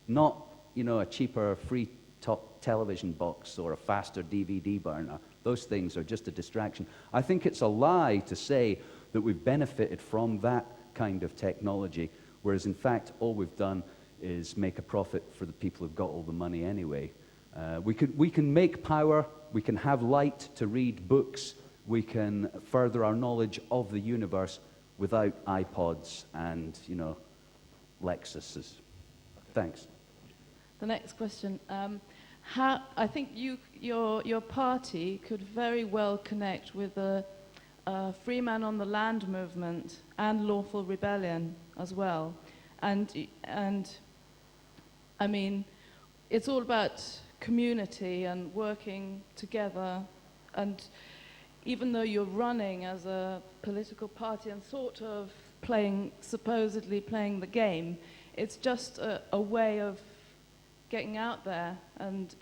not, you know, a cheaper free top television box or a faster DVD burner. Those things are just a distraction. I think it's a lie to say that we've benefited from that kind of technology, whereas in fact all we've done is make a profit for the people who've got all the money anyway. We can make power, we can have light to read books, we can further our knowledge of the universe without iPods and, you know, Lexuses. Thanks. The next question. I think your party could very well connect with the free man on the land movement and lawful rebellion as well. And I mean, it's all about community and working together. And even though you're running as a political party and sort of supposedly playing the game, it's just a way of getting out there and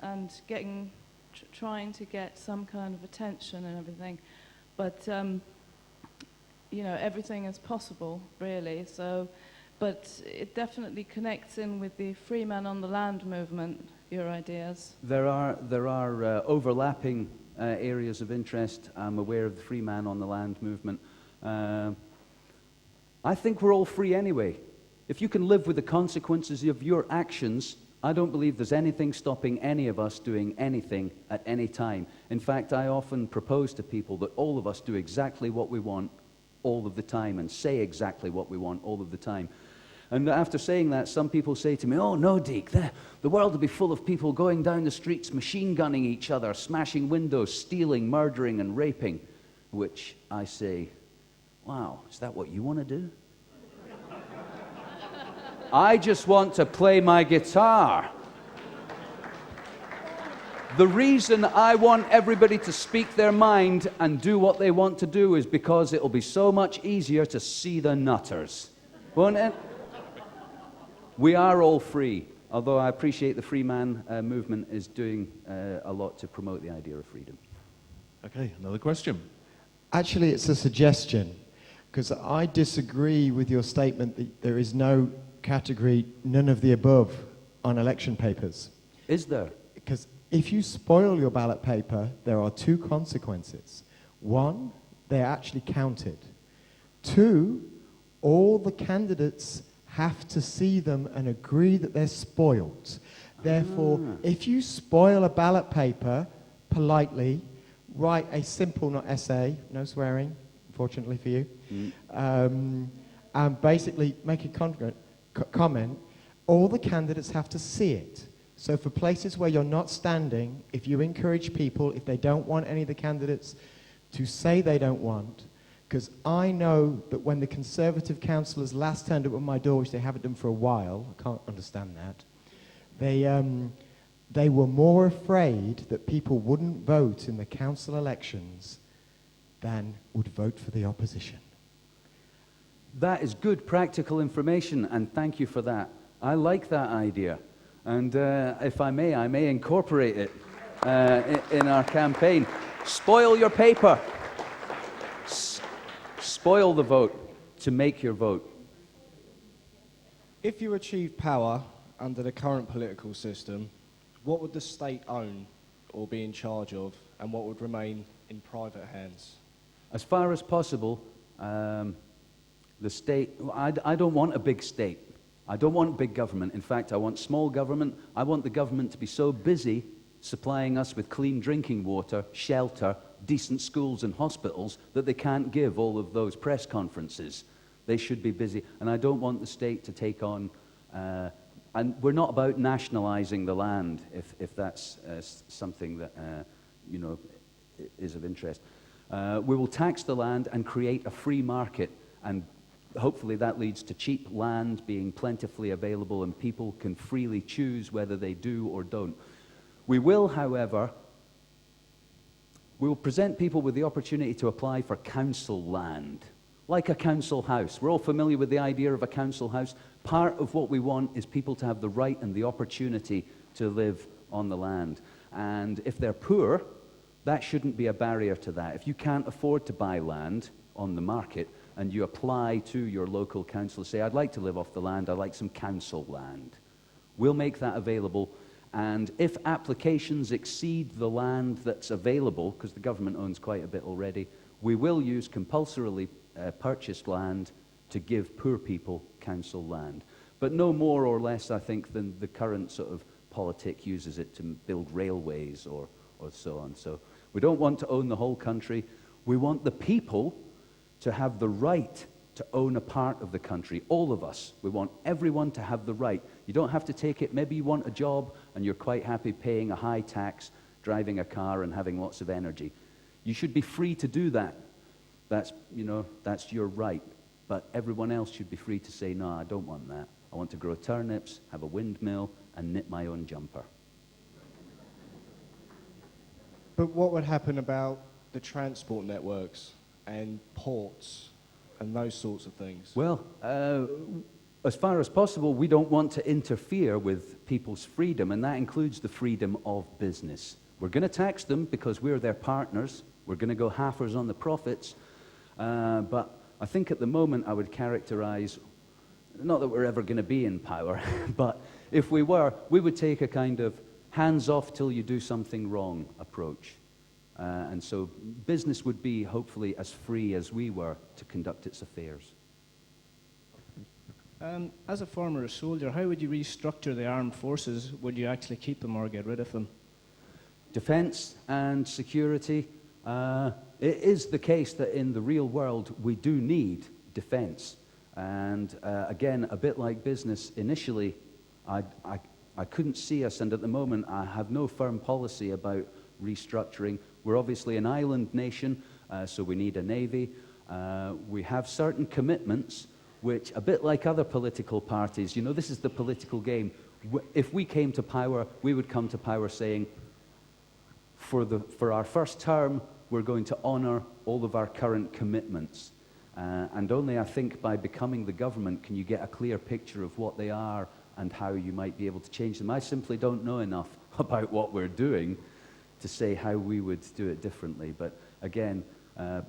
trying to get some kind of attention and everything. But you know, everything is possible, really. So, but it definitely connects in with the free man on the land movement, your ideas. There are overlapping areas of interest. I'm aware of the free man on the land movement. I think we're all free anyway. If you can live with the consequences of your actions, I don't believe there's anything stopping any of us doing anything at any time. In fact, I often propose to people that all of us do exactly what we want all of the time and say exactly what we want all of the time. And after saying that, some people say to me, "Oh, no, Deek, the world will be full of people going down the streets, machine gunning each other, smashing windows, stealing, murdering, and raping." Which I say, wow, is that what you want to do? I just want to play my guitar. The reason I want everybody to speak their mind and do what they want to do is because it'll be so much easier to see the nutters, won't it? We are all free, although I appreciate the free man movement is doing a lot to promote the idea of freedom. Okay, another question. Actually, it's a suggestion, because I disagree with your statement that there is no category, none of the above, on election papers. Is there? Because if you spoil your ballot paper, there are two consequences. One, they're actually counted. Two, all the candidates have to see them and agree that they're spoiled. Therefore, if you spoil a ballot paper politely, write a simple, not essay, no swearing, fortunately for you, and basically make a comment, all the candidates have to see it. So for places where you're not standing, if you encourage people, if they don't want any of the candidates to say they don't want, because I know that when the Conservative councillors last turned up at my door, which they haven't done for a while, I can't understand that, they were more afraid that people wouldn't vote in the council elections than would vote for the opposition. That is good practical information, and thank you for that. I like that idea. And if I may incorporate it in our campaign. Spoil your paper. Spoil the vote to make your vote. If you achieve power under the current political system, what would the state own or be in charge of, and what would remain in private hands? As far as possible, the state, I don't want a big state. I don't want big government. In fact, I want small government. I want the government to be so busy supplying us with clean drinking water, shelter, decent schools and hospitals that they can't give all of those press conferences. They should be busy. And I don't want the state to take on, and we're not about nationalizing the land, if that's something that, is of interest. We will tax the land and create a free market, and hopefully that leads to cheap land being plentifully available and people can freely choose whether they do or don't. We will, however, we will present people with the opportunity to apply for council land, like a council house. We're all familiar with the idea of a council house. Part of what we want is people to have the right and the opportunity to live on the land. And if they're poor, that shouldn't be a barrier to that. If you can't afford to buy land on the market and you apply to your local council, say, I'd like to live off the land, I'd like some council land. We'll make that available. And if applications exceed the land that's available, because the government owns quite a bit already, we will use compulsorily purchased land to give poor people council land. But no more or less, I think, than the current sort of politic uses it to build railways or so on. So we don't want to own the whole country. We want the people to have the right to own a part of the country, all of us. We want everyone to have the right. You don't have to take it. Maybe you want a job and you're quite happy paying a high tax, driving a car and having lots of energy. You should be free to do that. That's your right. But everyone else should be free to say, no, I don't want that. I want to grow turnips, have a windmill, and knit my own jumper. But what would happen about the transport networks and ports and those sorts of things? Well, as far as possible, we don't want to interfere with people's freedom, and that includes the freedom of business. We're going to tax them because we're their partners. We're going to go halfers on the profits. But I think at the moment I would characterize, not that we're ever going to be in power, but if we were, we would take a kind of hands-off till you do something wrong approach. And so business would be hopefully as free as we were to conduct its affairs. As a former soldier, how would you restructure the armed forces? Would you actually keep them or get rid of them? Defense and security. It is the case that in the real world we do need defense. And again, a bit like business, initially I couldn't see us, and at the moment I have no firm policy about restructuring. We're obviously an island nation, so we need a navy. We have certain commitments, which, a bit like other political parties, this is the political game. If we came to power, we would come to power saying, for our first term, we're going to honor all of our current commitments. And only, I think, by becoming the government can you get a clear picture of what they are and how you might be able to change them. I simply don't know enough about what we're doing to say how we would do it differently. But again,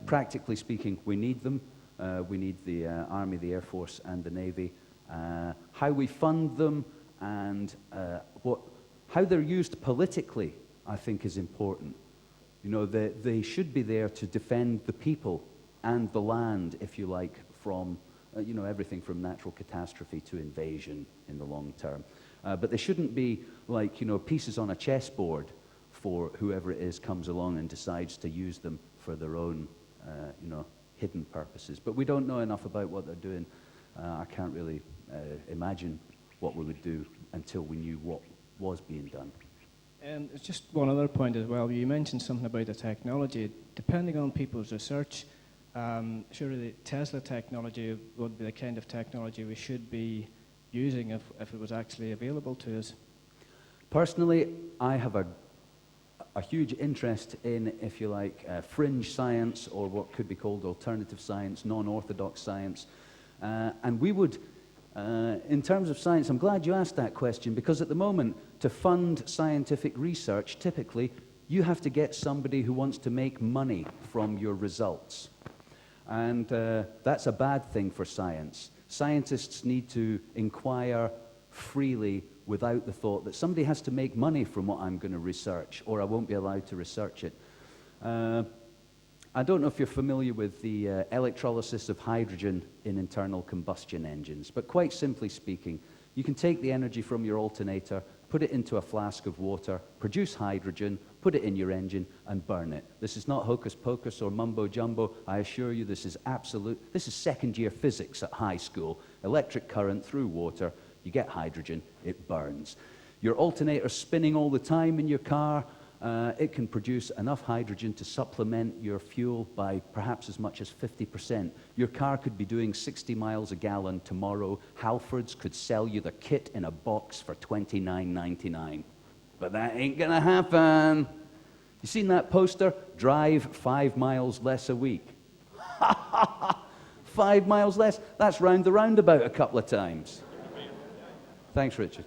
practically speaking, we need them. We need the Army, the Air Force, and the Navy. How we fund them and how they're used politically, I think, is important. They should be there to defend the people and the land, if you like, from you know, everything from natural catastrophe to invasion in the long term. But they shouldn't be like, you know, pieces on a chessboard for whoever it is comes along and decides to use them for their own, you know, hidden purposes. But we don't know enough about what they're doing. I can't really imagine what we would do until we knew what was being done. And just one other point as well. You mentioned something about the technology. Depending on people's research, surely the Tesla technology would be the kind of technology we should be using if it was actually available to us. Personally, I have a huge interest in, if you like, fringe science, or what could be called alternative science, non-orthodox science. And we would, in terms of science, I'm glad you asked that question, because at the moment, to fund scientific research, typically, you have to get somebody who wants to make money from your results. And that's a bad thing for science. Scientists need to inquire freely without the thought that somebody has to make money from what I'm going to research, or I won't be allowed to research it. I don't know if you're familiar with the electrolysis of hydrogen in internal combustion engines, but quite simply speaking, you can take the energy from your alternator, put it into a flask of water, produce hydrogen, put it in your engine, and burn it. This is not hocus pocus or mumbo jumbo. I assure you this is absolute. This is second-year physics at high school. Electric current through water, you get hydrogen, it burns. Your alternator's spinning all the time in your car. It can produce enough hydrogen to supplement your fuel by perhaps as much as 50%. Your car could be doing 60 miles a gallon tomorrow. Halfords could sell you the kit in a box for $29.99. But that ain't gonna happen. You seen that poster? Drive 5 miles less a week. 5 miles less? That's round the roundabout a couple of times. Thanks, Richard.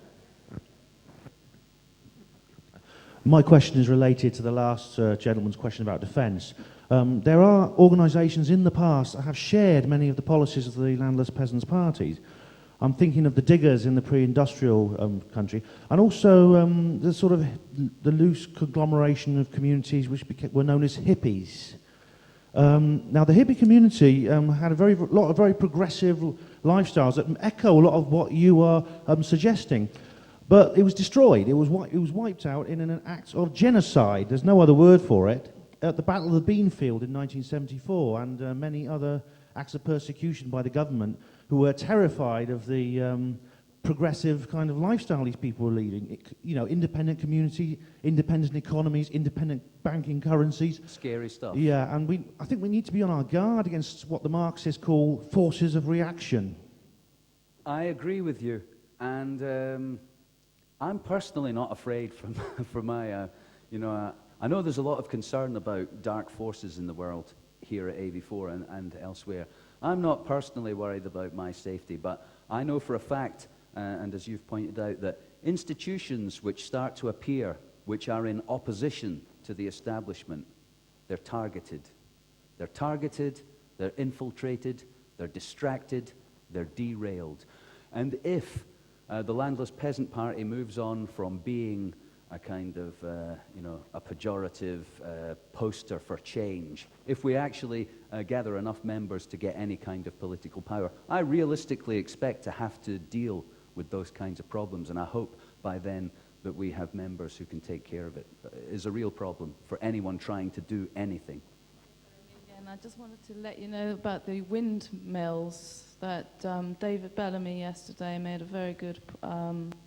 My question is related to the last gentleman's question about defence. There are organisations in the past that have shared many of the policies of the Landless Peasants Parties. I'm thinking of the diggers in the pre-industrial country, and also the sort of the loose conglomeration of communities which were known as hippies. Now, the hippie community had a lot of very progressive lifestyles that echo a lot of what you are suggesting. But it was destroyed. It was wiped out in an act of genocide. There's no other word for it. At the Battle of the Beanfield in 1974, and many other acts of persecution by the government, who were terrified of the progressive kind of lifestyle these people were leading. You know, independent community, independent economies, independent banking currencies. Scary stuff. Yeah, and I think we need to be on our guard against what the Marxists call forces of reaction. I agree with you, and I'm personally not afraid for my, you know, I know there's a lot of concern about dark forces in the world here at AV4 and elsewhere. I'm not personally worried about my safety, but I know for a fact, and as you've pointed out, that institutions which start to appear, which are in opposition to the establishment, they're targeted. They're targeted, they're infiltrated, they're distracted, they're derailed. And if the Landless Peasant Party moves on from being a kind of, you know, a pejorative poster for change, if we actually gather enough members to get any kind of political power, I realistically expect to have to deal with those kinds of problems, and I hope by then that we have members who can take care of it. It is a real problem for anyone trying to do anything. And I just wanted to let you know about the windmills that David Bellamy yesterday made a very good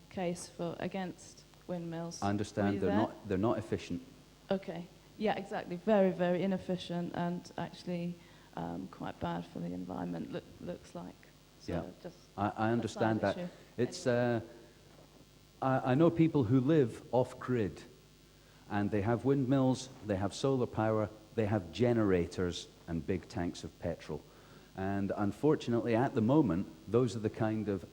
case against windmills. I understand they're not efficient. Okay. Yeah, exactly. Very, very inefficient and actually quite bad for the environment, looks like. So Yeah, just I understand that. issue. It's, I know people who live off-grid, and they have windmills, they have solar power, they have generators and big tanks of petrol. And unfortunately, at the moment, those are the kind of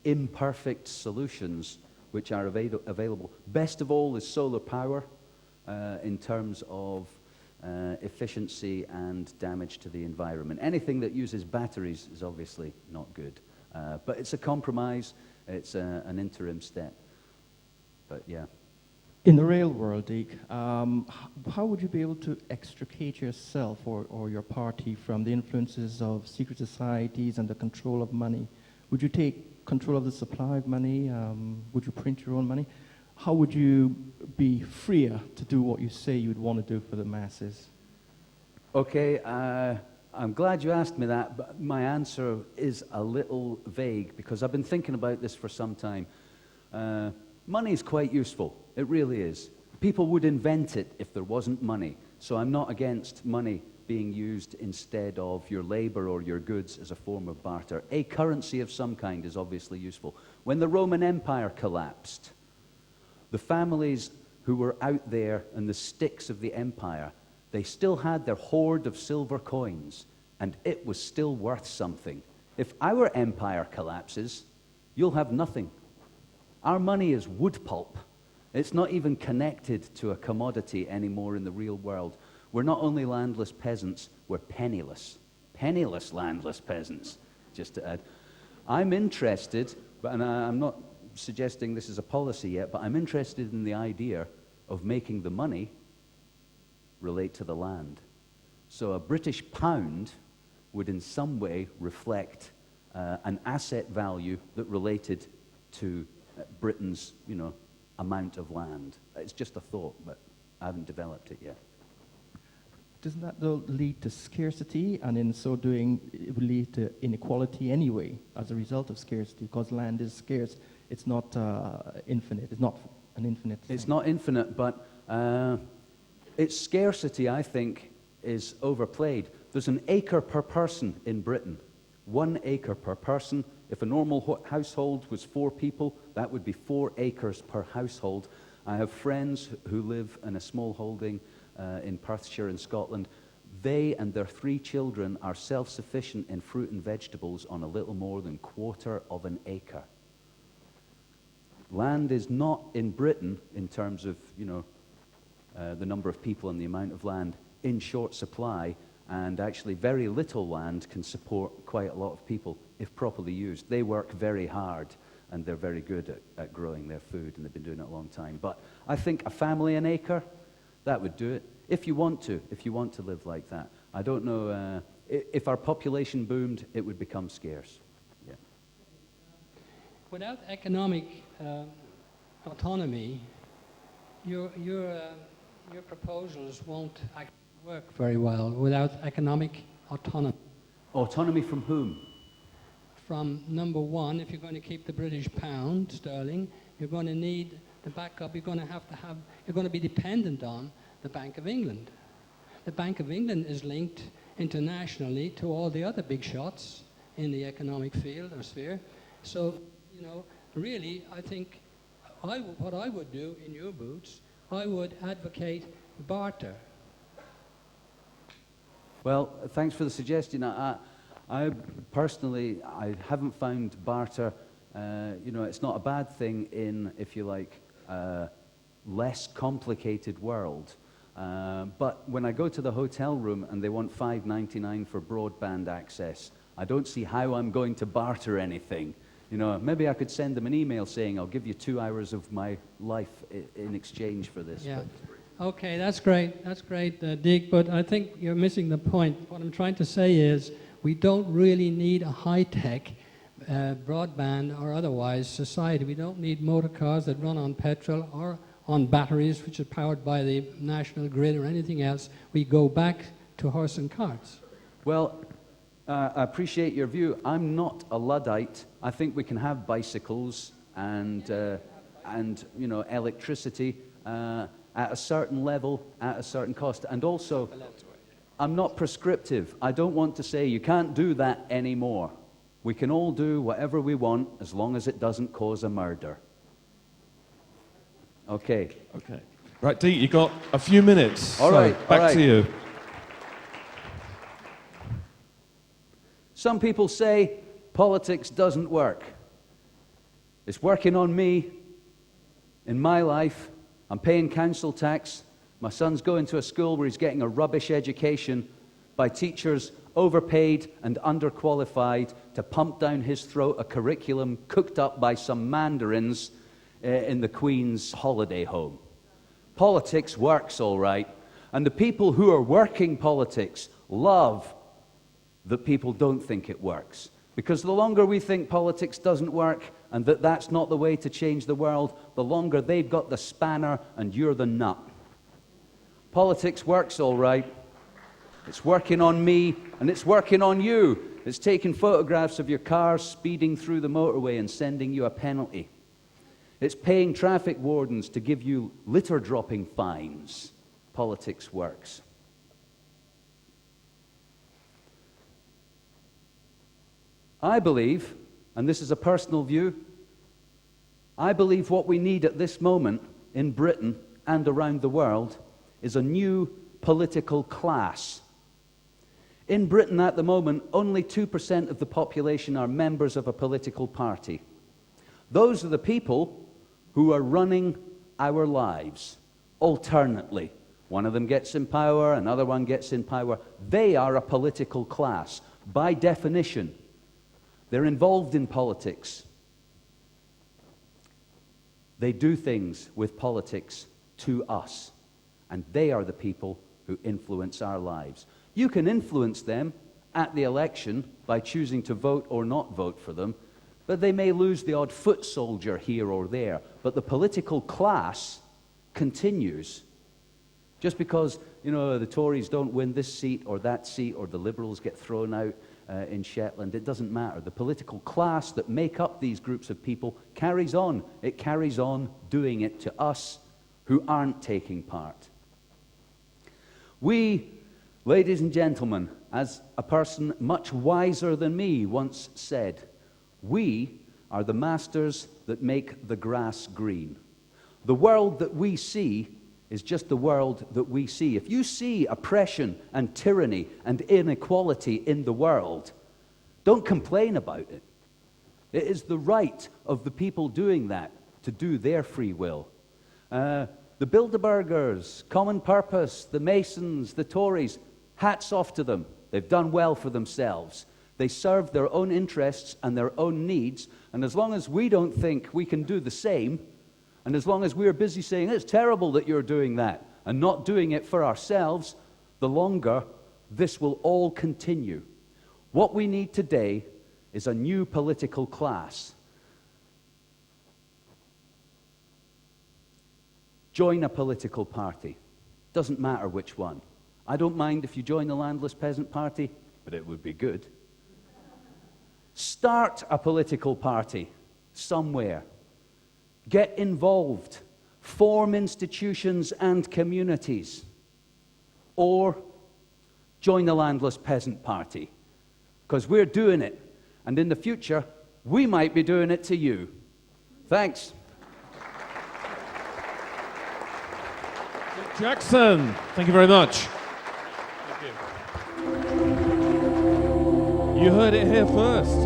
imperfect solutions which are available. Best of all is solar power in terms of efficiency and damage to the environment. Anything that uses batteries is obviously not good. But it's a compromise, it's an interim step. But yeah. In the real world, Deek, how would you be able to extricate yourself or your party from the influences of secret societies and the control of money? Would you take control of the supply of money? Would you print your own money? How would you be freer to do what you say you'd want to do for the masses? Okay, I'm glad you asked me that, but my answer is a little vague because I've been thinking about this for some time. Money is quite useful. It really is. People would invent it if there wasn't money. So I'm not against money being used instead of your labor or your goods as a form of barter. A currency of some kind is obviously useful. When the Roman Empire collapsed, the families who were out there and the sticks of the empire, they still had their hoard of silver coins, and it was still worth something. If our empire collapses, you'll have nothing. Our money is wood pulp. It's not even connected to a commodity anymore in the real world. We're not only landless peasants, we're penniless. Penniless landless peasants, just to add. I'm interested, and I'm not suggesting this is a policy yet, but I'm interested in the idea of making the money relate to the land. So a British pound would in some way reflect an asset value that related to Britain's, amount of land. It's just a thought, but I haven't developed it yet. Doesn't that though lead to scarcity, and in so doing it will lead to inequality anyway as a result of scarcity, because land is scarce. It's not infinite. It's not an infinite thing. It's not infinite, but its scarcity, I think, is overplayed. There's an acre per person in Britain. 1 acre per person. If a normal household was 4 people, that would be 4 acres per household. I have friends who live in a small holding in Perthshire in Scotland. They and their 3 children are self-sufficient in fruit and vegetables on a little more than 1/4 of an acre. Land is not in Britain, in terms of, the number of people and the amount of land, in short supply, and actually very little land can support quite a lot of people if properly used. They work very hard, and they're very good at growing their food, and they've been doing it a long time. But I think a family an acre, that would do it. If you want to live like that. I don't know, if our population boomed, it would become scarce. Yeah. Without economic autonomy, your proposals won't actually work very well without economic autonomy. Autonomy from whom? From number one, if you're going to keep the British pound sterling, you're going to need the backup. You're going to be dependent on the Bank of England. The Bank of England is linked internationally to all the other big shots in the economic field or sphere. So, really, I think what I would do in your boots, I would advocate barter. Well, thanks for the suggestion. I personally, I haven't found barter, it's not a bad thing in, if you like, less complicated world. But when I go to the hotel room and they want $5.99 for broadband access, I don't see how I'm going to barter anything. Maybe I could send them an email saying, I'll give you 2 hours of my life in exchange for this. Yeah. Okay, that's great, Deek, but I think you're missing the point. What I'm trying to say is we don't really need a high-tech broadband or otherwise society. We don't need motor cars that run on petrol or on batteries, which are powered by the national grid or anything else. We go back to horse and carts. Well, I appreciate your view. I'm not a Luddite. I think we can have bicycles and electricity at a certain level, at a certain cost. And also, I'm not prescriptive. I don't want to say you can't do that anymore. We can all do whatever we want as long as it doesn't cause a murder. Okay. Okay. Right, Deek, you've got a few minutes. All right. Back to you. Some people say politics doesn't work. It's working on me in my life. I'm paying council tax. My son's going to a school where he's getting a rubbish education by teachers overpaid and underqualified to pump down his throat a curriculum cooked up by some mandarins in the Queen's holiday home. Politics works all right. And the people who are working politics love that people don't think it works. Because the longer we think politics doesn't work and that that's not the way to change the world, the longer they've got the spanner and you're the nut. Politics works all right. It's working on me and it's working on you. It's taking photographs of your cars speeding through the motorway and sending you a penalty. It's paying traffic wardens to give you litter-dropping fines. Politics works. I believe, and this is a personal view, I believe what we need at this moment in Britain and around the world is a new political class. In Britain at the moment, only 2% of the population are members of a political party. Those are the people who are running our lives alternately. One of them gets in power, another one gets in power. They are a political class. By definition, they're involved in politics. They do things with politics to us, and they are the people who influence our lives. You can influence them at the election by choosing to vote or not vote for them, but they may lose the odd foot soldier here or there. But the political class continues. Just because, the Tories don't win this seat or that seat, or the Liberals get thrown out in Shetland, it doesn't matter. The political class that make up these groups of people carries on. It carries on doing it to us who aren't taking part. We, ladies and gentlemen, as a person much wiser than me once said, we are the masters that make the grass green. The world that we see is just the world that we see. If you see oppression and tyranny and inequality in the world, don't complain about it. It is the right of the people doing that to do their free will. The Bilderbergers, Common Purpose, the Masons, the Tories, hats off to them. They've done well for themselves. They serve their own interests and their own needs, and as long as we don't think we can do the same, and as long as we're busy saying, it's terrible that you're doing that, and not doing it for ourselves, the longer this will all continue. What we need today is a new political class. Join a political party. Doesn't matter which one. I don't mind if you join the Landless Peasant Party, but it would be good. Start a political party somewhere. Get involved. Form institutions and communities. Or join the Landless Peasant Party. Because we're doing it. And in the future, we might be doing it to you. Thanks. Deek Jackson, thank you very much. Thank you. You heard it here first.